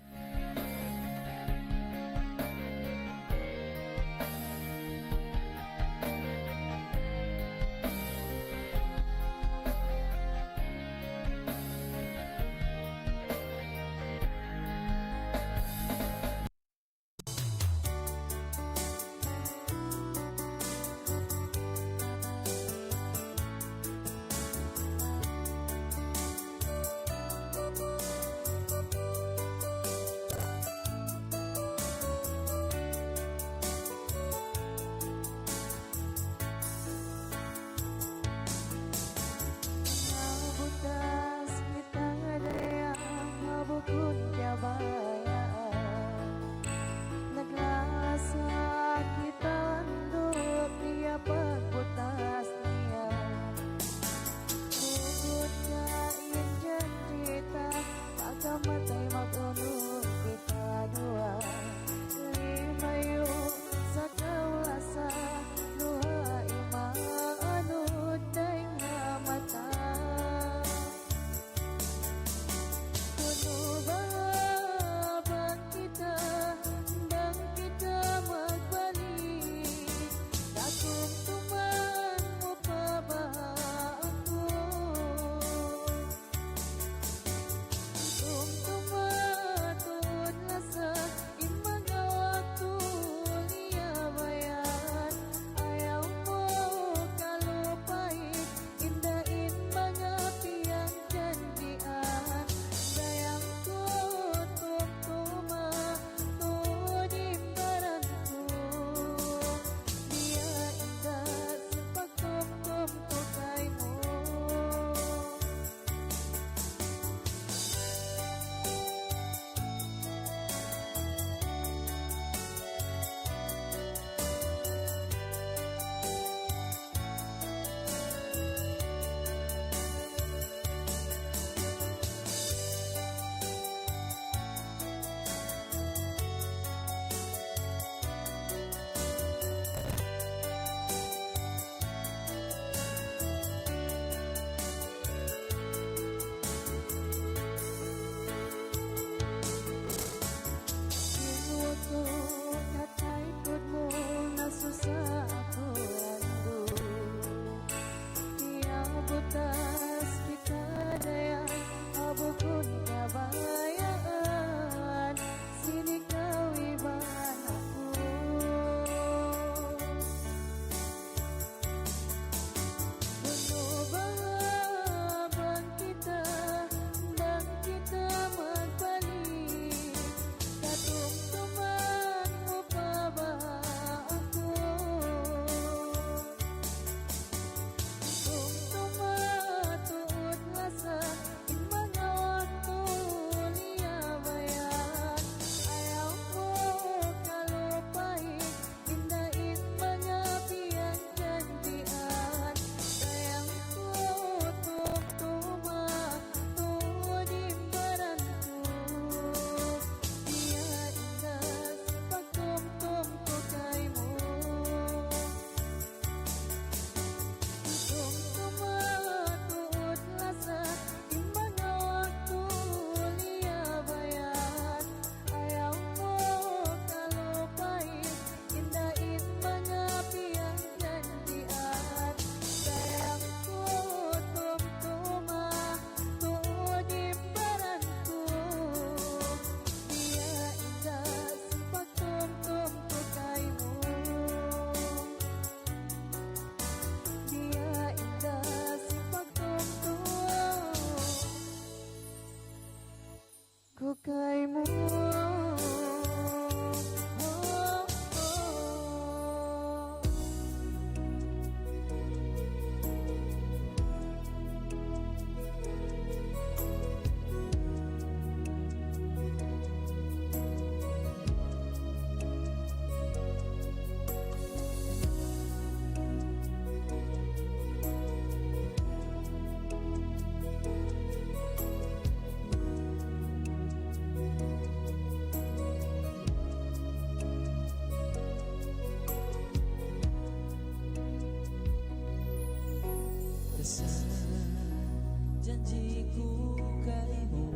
Janjiku kaimu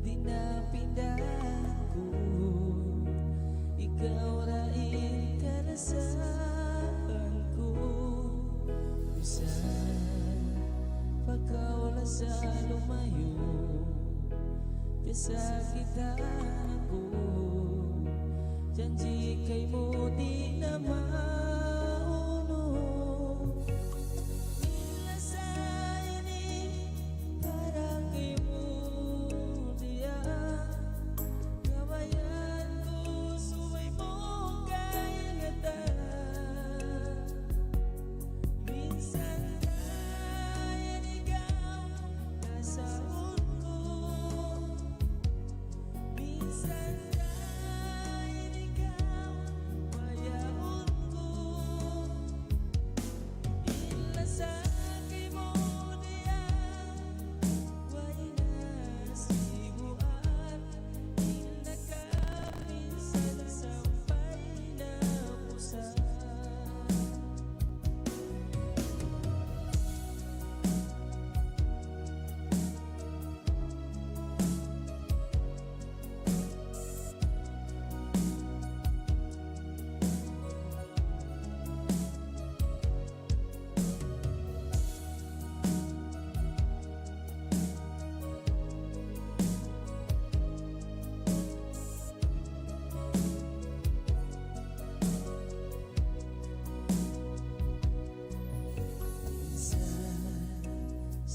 di napindahku, ikaw raing kalasaanku. Bisan pagkaulah sa lumayo, kasakitan ako. Janji kaimu di na mauno.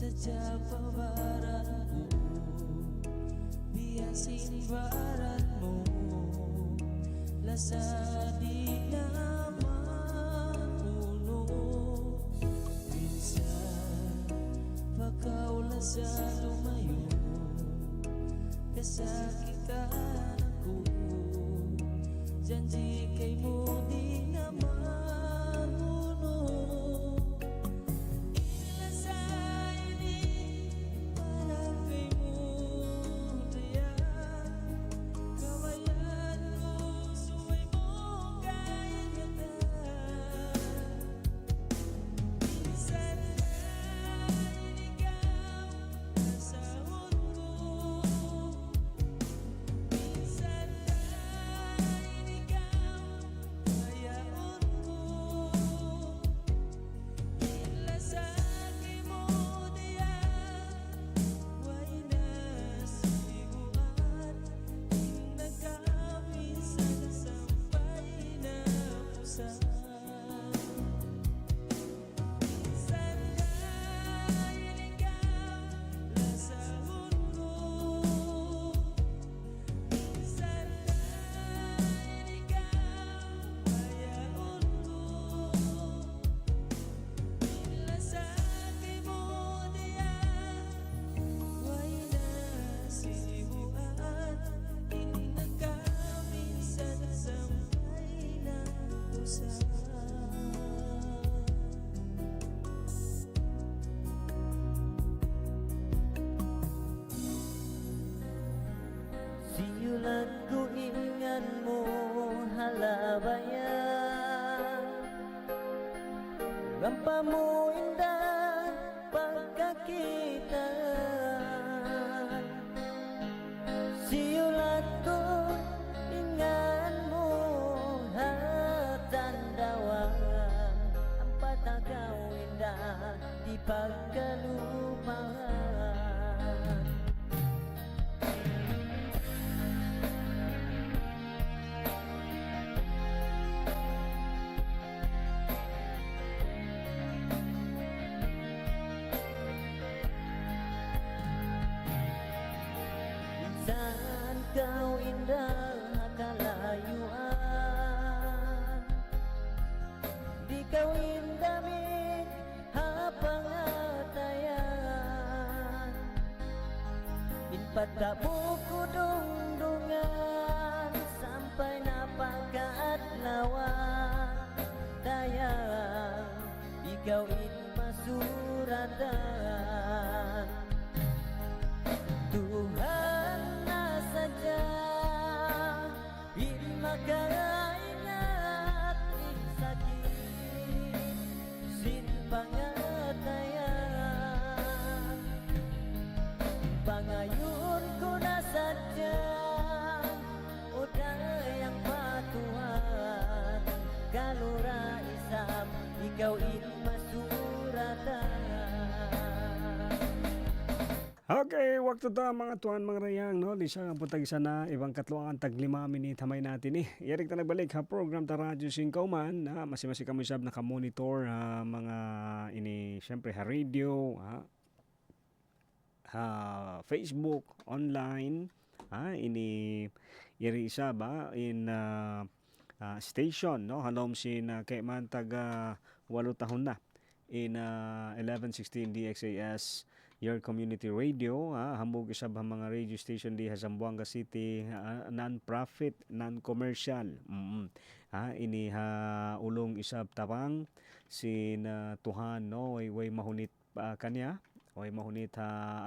Saja pabaranmu, biasin baratmu, lasa di nama uno. Bisa pakau lasa lumayo, kesakitan aku. Janji kaimu di nama lagu inganmu halabayan, gampamu indah pagkakitaan. Siulatku inganmu hatandawan, ampat kau indah di pagkalupaan. Kau indah kalayuan, di kau indah mi hapangatayan. Inpat buku dungdungan sampai napakaadlawan. Dayang di kau in masuratan. Tuhan saja bila ingat sakit sin pangan bawat masuratan. Okay, waktu ta mga tuan mga rayang no, di siya ang putag isa na ibang katluangan tag 5 minit hamay natin Irik ta nagbalik ha program ta Radyo Singkauman na masi-masi kamo sab naka-monitor mga ini syempre ha radio Facebook online ini iri isa ba in station no halom sin kay man taga 8 tahon na in 1116 DXAS your community radio hambog isab ang mga radio station di sa Zamboanga City non-profit non-commercial ini ulong isab tabang sin tuhan no way mahunit kanya way mahunit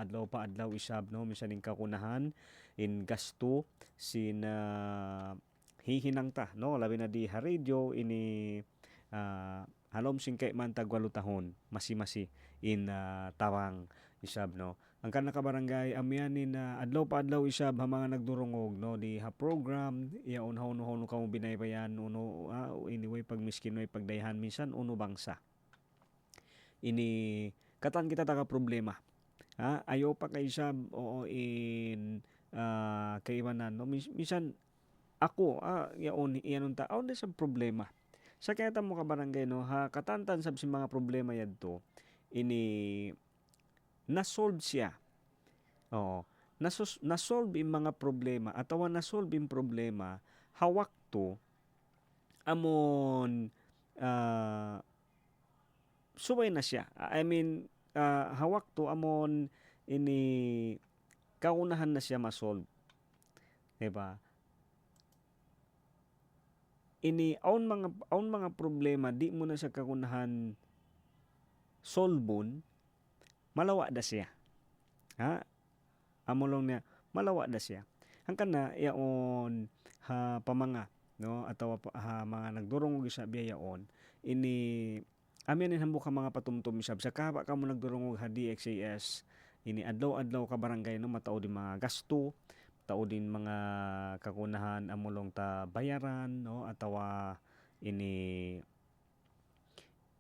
adlaw pa adlaw isab no misan ning kakunahan in gasto sin hihinang ta no labi na di radio ini halom sing kay man tag 8 tahon masi-masi in tawang isab no ang kana ka barangay amyanin na adlaw pa adlaw isab ha mga nagdurungog no di ha program yaon hono kamo binaybayan uno anyway pag miskin way pagdayahan minsan uno bangsa ini katan kita taka problema ayo pa kay isab o in kaibanan no minsan ako yaon iyanon ta aw sa problema sa kaya mo ka barangay no ha katantan sab si mga problema yadto ini na-solve siya. Oo. Na-solve yung mga problema atawa na-solve yung problema hawak to amon subay na siya. I mean hawak to amon ini kaunahan na siya ma-solve. Diba? Ini aun mga problema di mo na siya kaunahan solbon malawa da siya. Amolong niya malawa da siya. Ang kana yaon pamanga no atawa mga nagdurong og isa biyaon ini amin hambok ka mga patumtum isab sa kaba ka mo nagdurong og DXAS ini adlaw ka barangay no matao din mga gasto tao din mga kakunahan amolong ta bayaran no atawa ini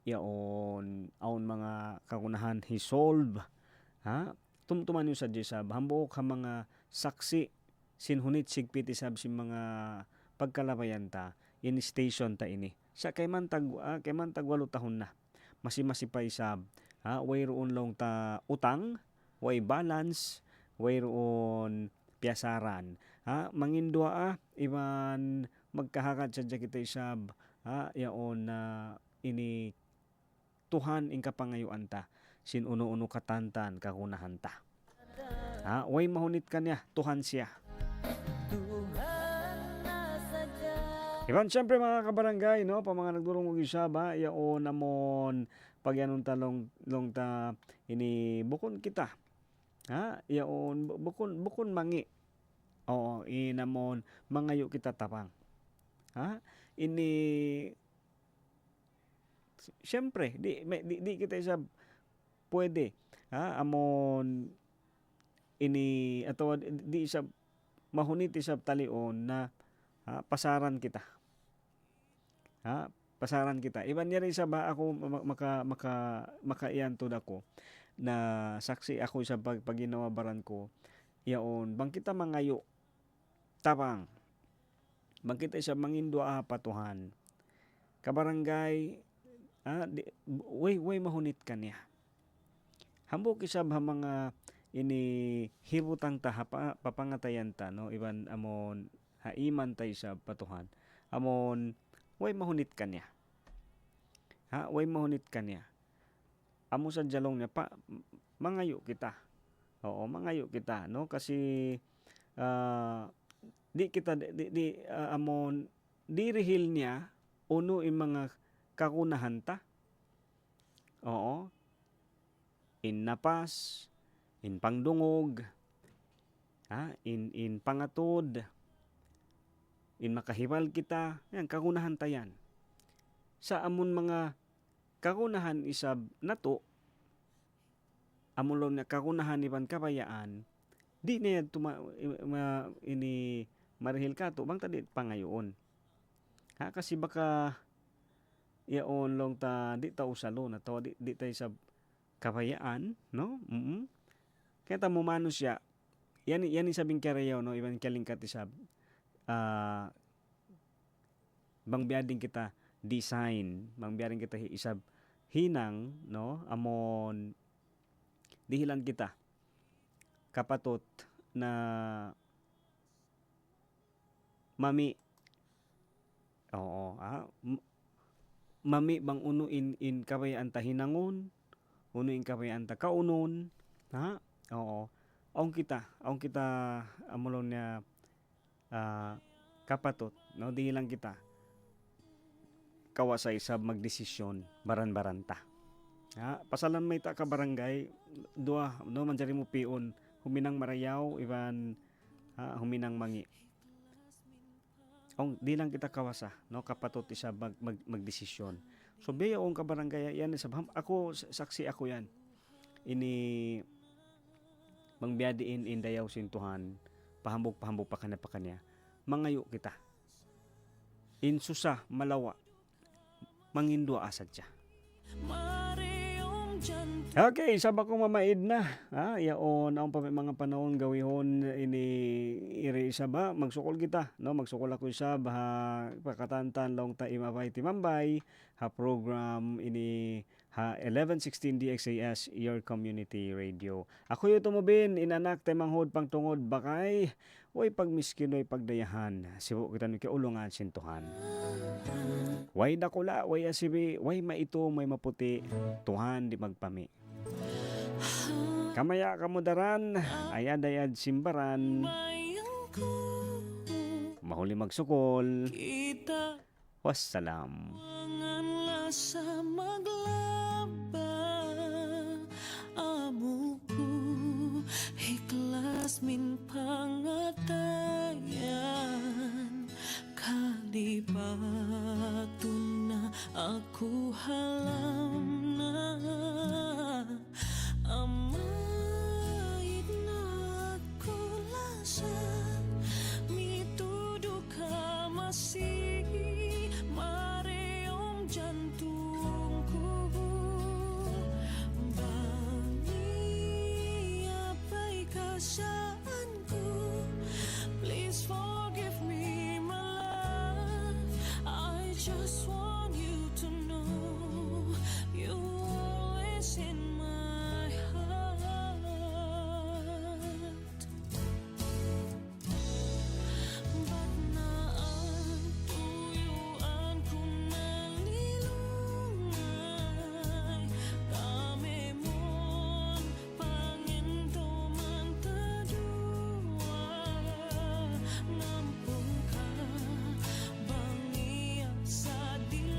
yaon aon mga kakunahan hisolve tumtuman yung sa Jesab hambok ka mga saksi sinhunit sigpit isab si mga pagkalabayan ta in station ta ini sa kay man tag 8 tahon na masi pa isab way roon long ta utang way balance way roon piasaran mangindua iban magkahakad sa kita isab yaon ini tuhan ing kapangayuan ta sin uno katantan kakunahan ta way mahunit kanya tuhan siya iban syempre mga kabarangay no pa mga nagdurong og isaba yaon namon pagyanon ta long ta ini bukon kita yaon bukon mangi inamon mangayo kita tapang ini siyempre di kita isab pwede amon ini atawa di isab mahunit isab talion na pasaran kita iban niya rin ba ako makaiyan to ako na saksi ako sa paginawabaran ko yaon bang kita mangayo tapang bang kita isab mangindua patuhan kabarangay way mahunit kanya hambok isab mga ini hibutang ta papangatayan ta no iban amon haiman tay sa patuhan amon way mahunit kanya way mahunit kanya amo sa jalong niya pa mangayo kita mangayo kita no kasi di kita amon dirihil niya uno yung mga kakunahan ta in napas in pangdungog in pangatod in makahibal kita yan kakunahan ta yan sa amon mga kakunahan isab nato amon na kakunahan iban kabayaan di na ini marihil ka to bang tadi pangayoon kasi baka yaon long ta di ta usalo na to di tayo sa kapayaan, no? Kaya ta mumano siya. Yan isabing karayaw, no? Iban kalingkat isab. Bang biading kita design, bang biading kita isab hinang, no? Amon dihilan kita kapatot na mami mami bang uno in kabayaan ta hinangon, uno in kabayaan ta kaunon, ha? Oo. Aong kita amulon niya kapatot, no? Dihilan kita kawasay sa magdesisyon baran-baran ta. Ha, pasalan may ta ka barangay dua no manjari mo pion huminang marayaw iban huminang mangi. Ong di lang kita kawasa no kapatot isa magdesisyon. So beyo ong ka barangay yan sa ako saksi ako yan. Ini mangbiyadiin in dayaw sintuhan pahambog pa kanya mangayo kita. Insusa malawa mangindua asad siya. Okay, sabak kong mamaid na. Yaon ang mga panahon gawihon ini iri isa ba magsukol kita, no? Magsukol ako isa ba pakatantan long ta imabay timambay ha program ini ha 1116 DXAS your community radio. Ako yung tumubin inanak tay manghod pangtungod bakay way pagmiskinoy pagdayahan. Sibo kita ni kaulungan sintuhan. Way dakula, way asibi, way maito, may maputi, Tuhan di magpami. Kamaya kamudaran, ayad-ayad simbaran, mahuli magsukol. Wassalam. Hiklas min pangatayan kalibatun na ako halam na amait na ako lasan mitudo ka masih mareong jantung ko bangi apay kasaan ko please forgive me my love I just want you to know you're always in my heart ba't na ang tuyuan ko nalilungay kami mon panginto man tadua ngampong ka bangiyak sa dilim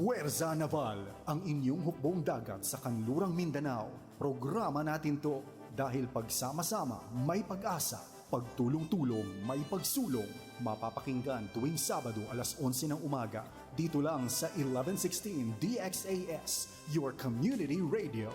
Puwersa Naval, ang inyong hukbong dagat sa kanlurang Mindanao. Programa natin to dahil pagsama-sama may pag-asa, pagtulong-tulong may pagsulong. Mapapakinggan tuwing Sabado alas 11 ng umaga. Dito lang sa 1116 DXAS, your community radio.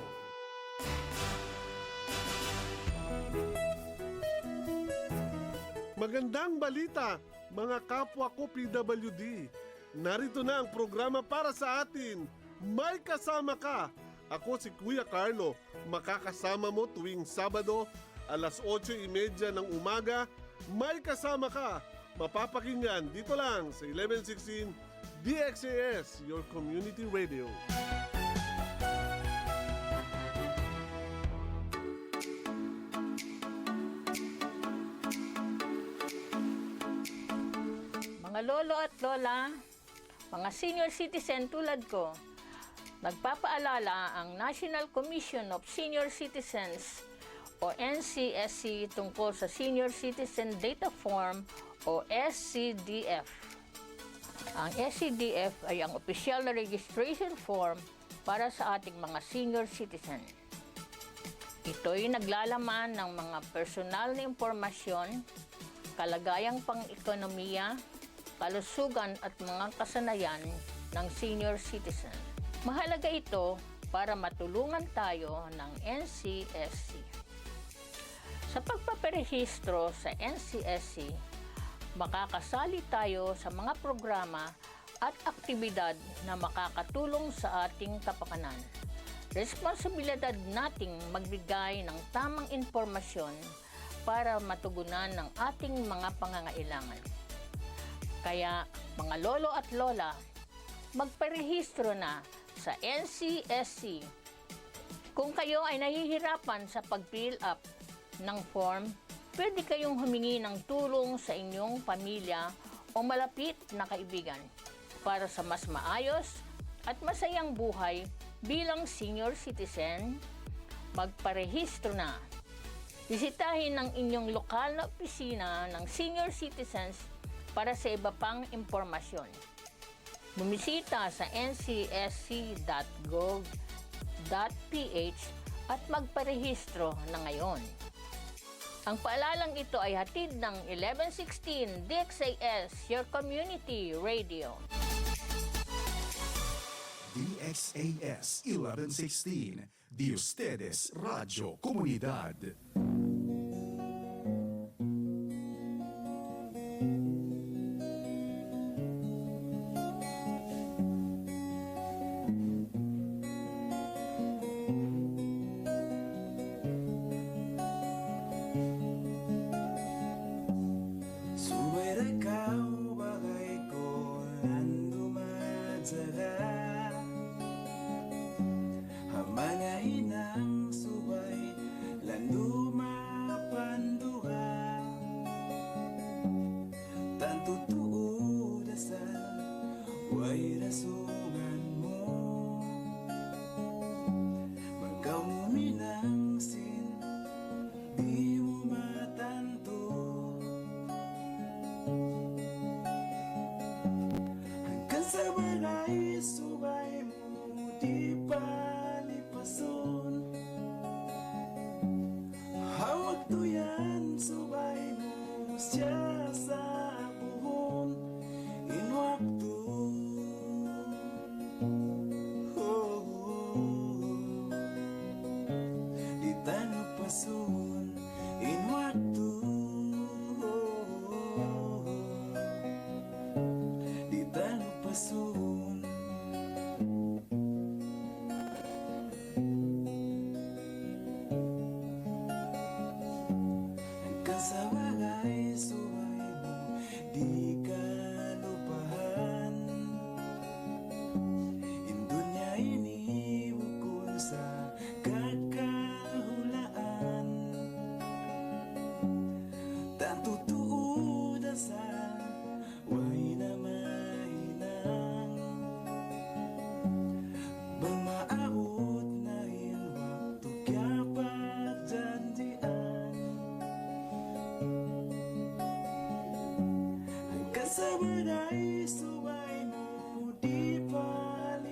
Magandang balita, mga kapwa ko PWD. Narito na ang programa para sa atin. May kasama ka. Ako si Kuya Carlo. Makakasama mo tuwing Sabado, alas 8:30 ng umaga. May kasama ka. Mapapakinggan dito lang sa 1116 DXAS, your community radio. Mga lolo at lola, mga senior citizen tulad ko, nagpapaalala ang National Commission of Senior Citizens o NCSC tungkol sa Senior Citizen Data Form o SCDF. Ang SCDF ay ang opisyal na registration form para sa ating mga senior citizen. Ito'y naglalaman ng mga personal na impormasyon, kalagayang pang-ekonomiya, kalusugan at mga kasanayan ng senior citizen. Mahalaga ito para matulungan tayo ng NCSC. Sa pagpaparehistro sa NCSC, makakasali tayo sa mga programa at aktibidad na makakatulong sa ating kapakanan. Responsibilidad nating magbigay ng tamang impormasyon para matugunan ng ating mga pangangailangan. Kaya, mga lolo at lola, magparehistro na sa NCSC. Kung kayo ay nahihirapan sa pag-fill up ng form, pwede kayong humingi ng tulong sa inyong pamilya o malapit na kaibigan para sa mas maayos at masayang buhay bilang senior citizen. Magparehistro na. Bisitahin ang inyong lokal na opisina ng senior citizens para sa iba pang impormasyon. Bumisita sa ncsc.gov.ph at magparehistro na ngayon. Ang paalalang ito ay hatid ng 1116 DXAS, your community radio. DXAS 1116, de ustedes Radio Comunidad. Sa bagay, subay mo, di pa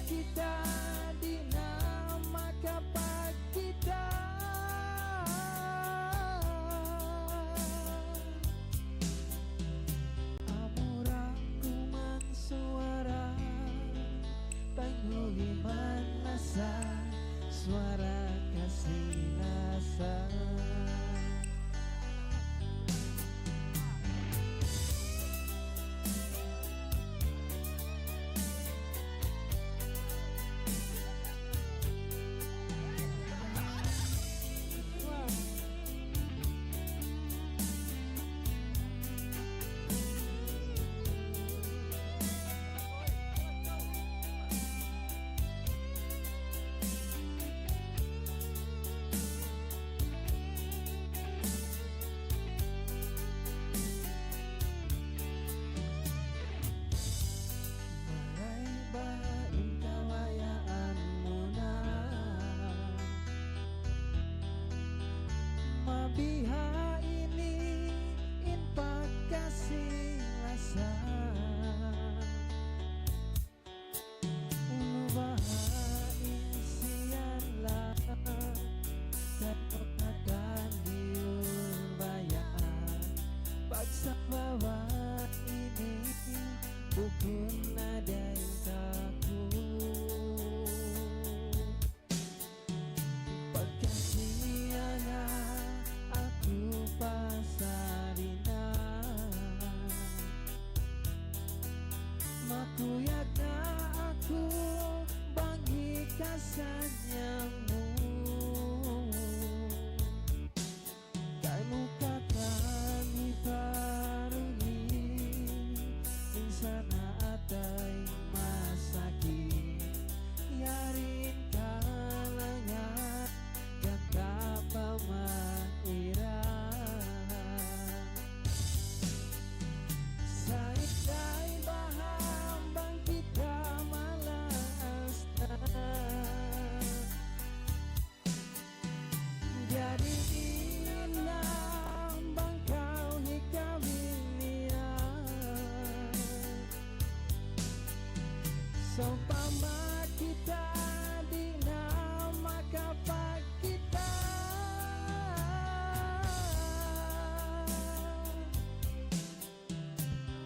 kita di na makapagkita. Amura kuman suara panghuliman nasa suara kasinasa. Mabiha ini in pagkasilasan, unubahain siyan lang kapagkakan diubayan. Pag sa bawah ini bukun na dahil kaku, pagkasiyaga aku pasarina, makuyag na ako bangi kasanyamu. Kay muka kami paruhi, minsan na atay masakit. Yarin kalangan ganda pa sa ikay bahambang kita malas na. Jadi inambang kau hikawin niya, seumpama kita di na makapagkita.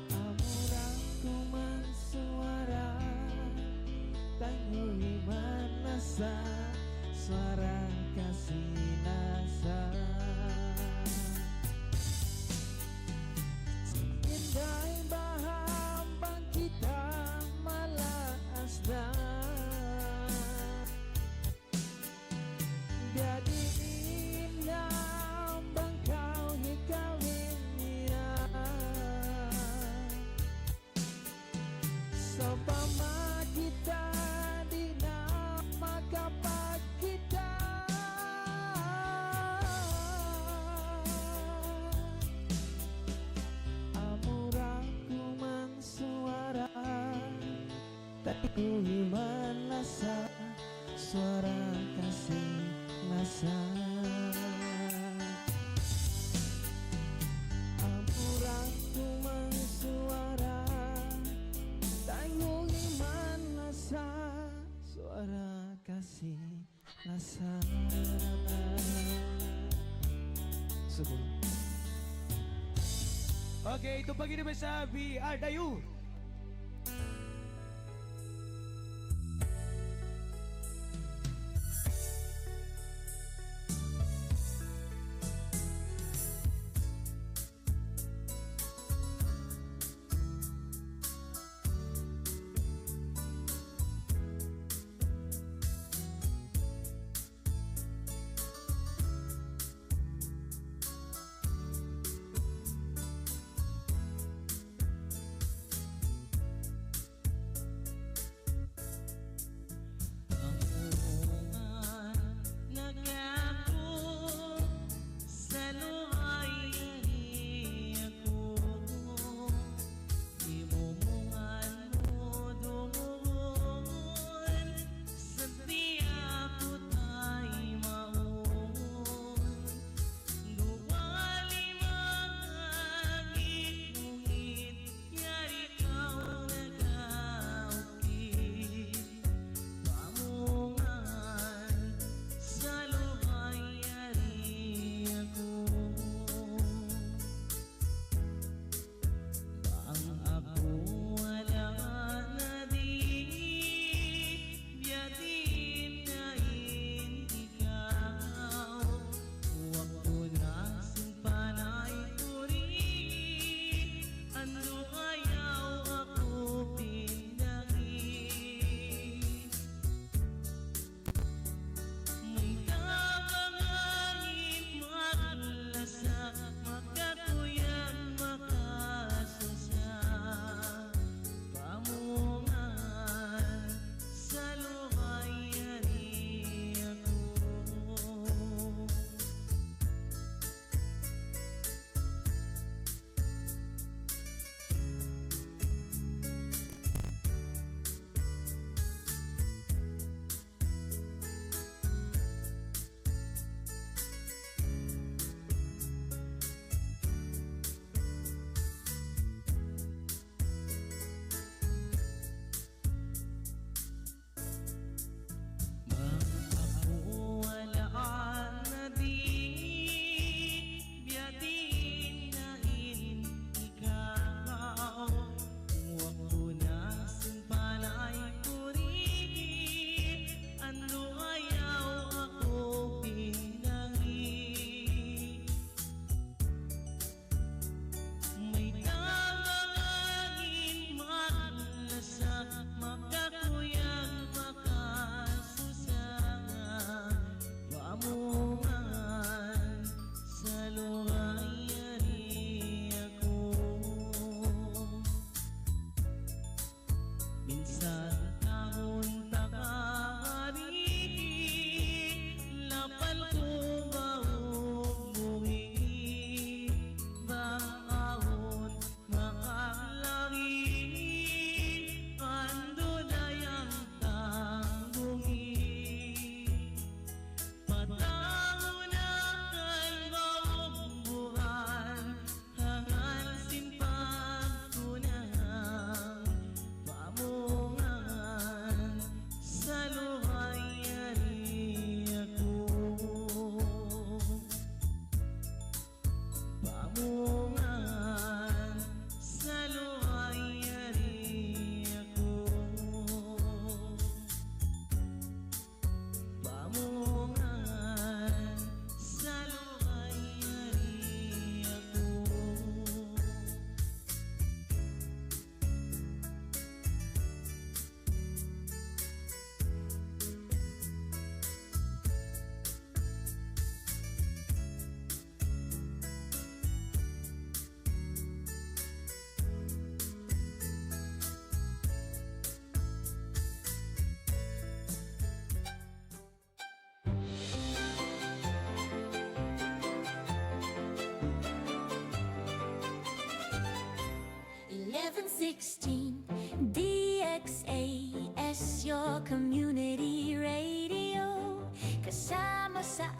Amurang kuman suara tangguhiman nasa suara kasinasa. Inday bahambang kita malaas na. Jadi inambang kau hikawin niya, seumpama kita di na makapagkita. Amurang kuman suara tangguhiman nasa suara kasih nasa. Amurang kuman suara tangguhiman nasa suara kasih nasa. Subuh. Oke, itu pagi naman sa VR Dayu. 16 DXAS, your community radio. Kasama sa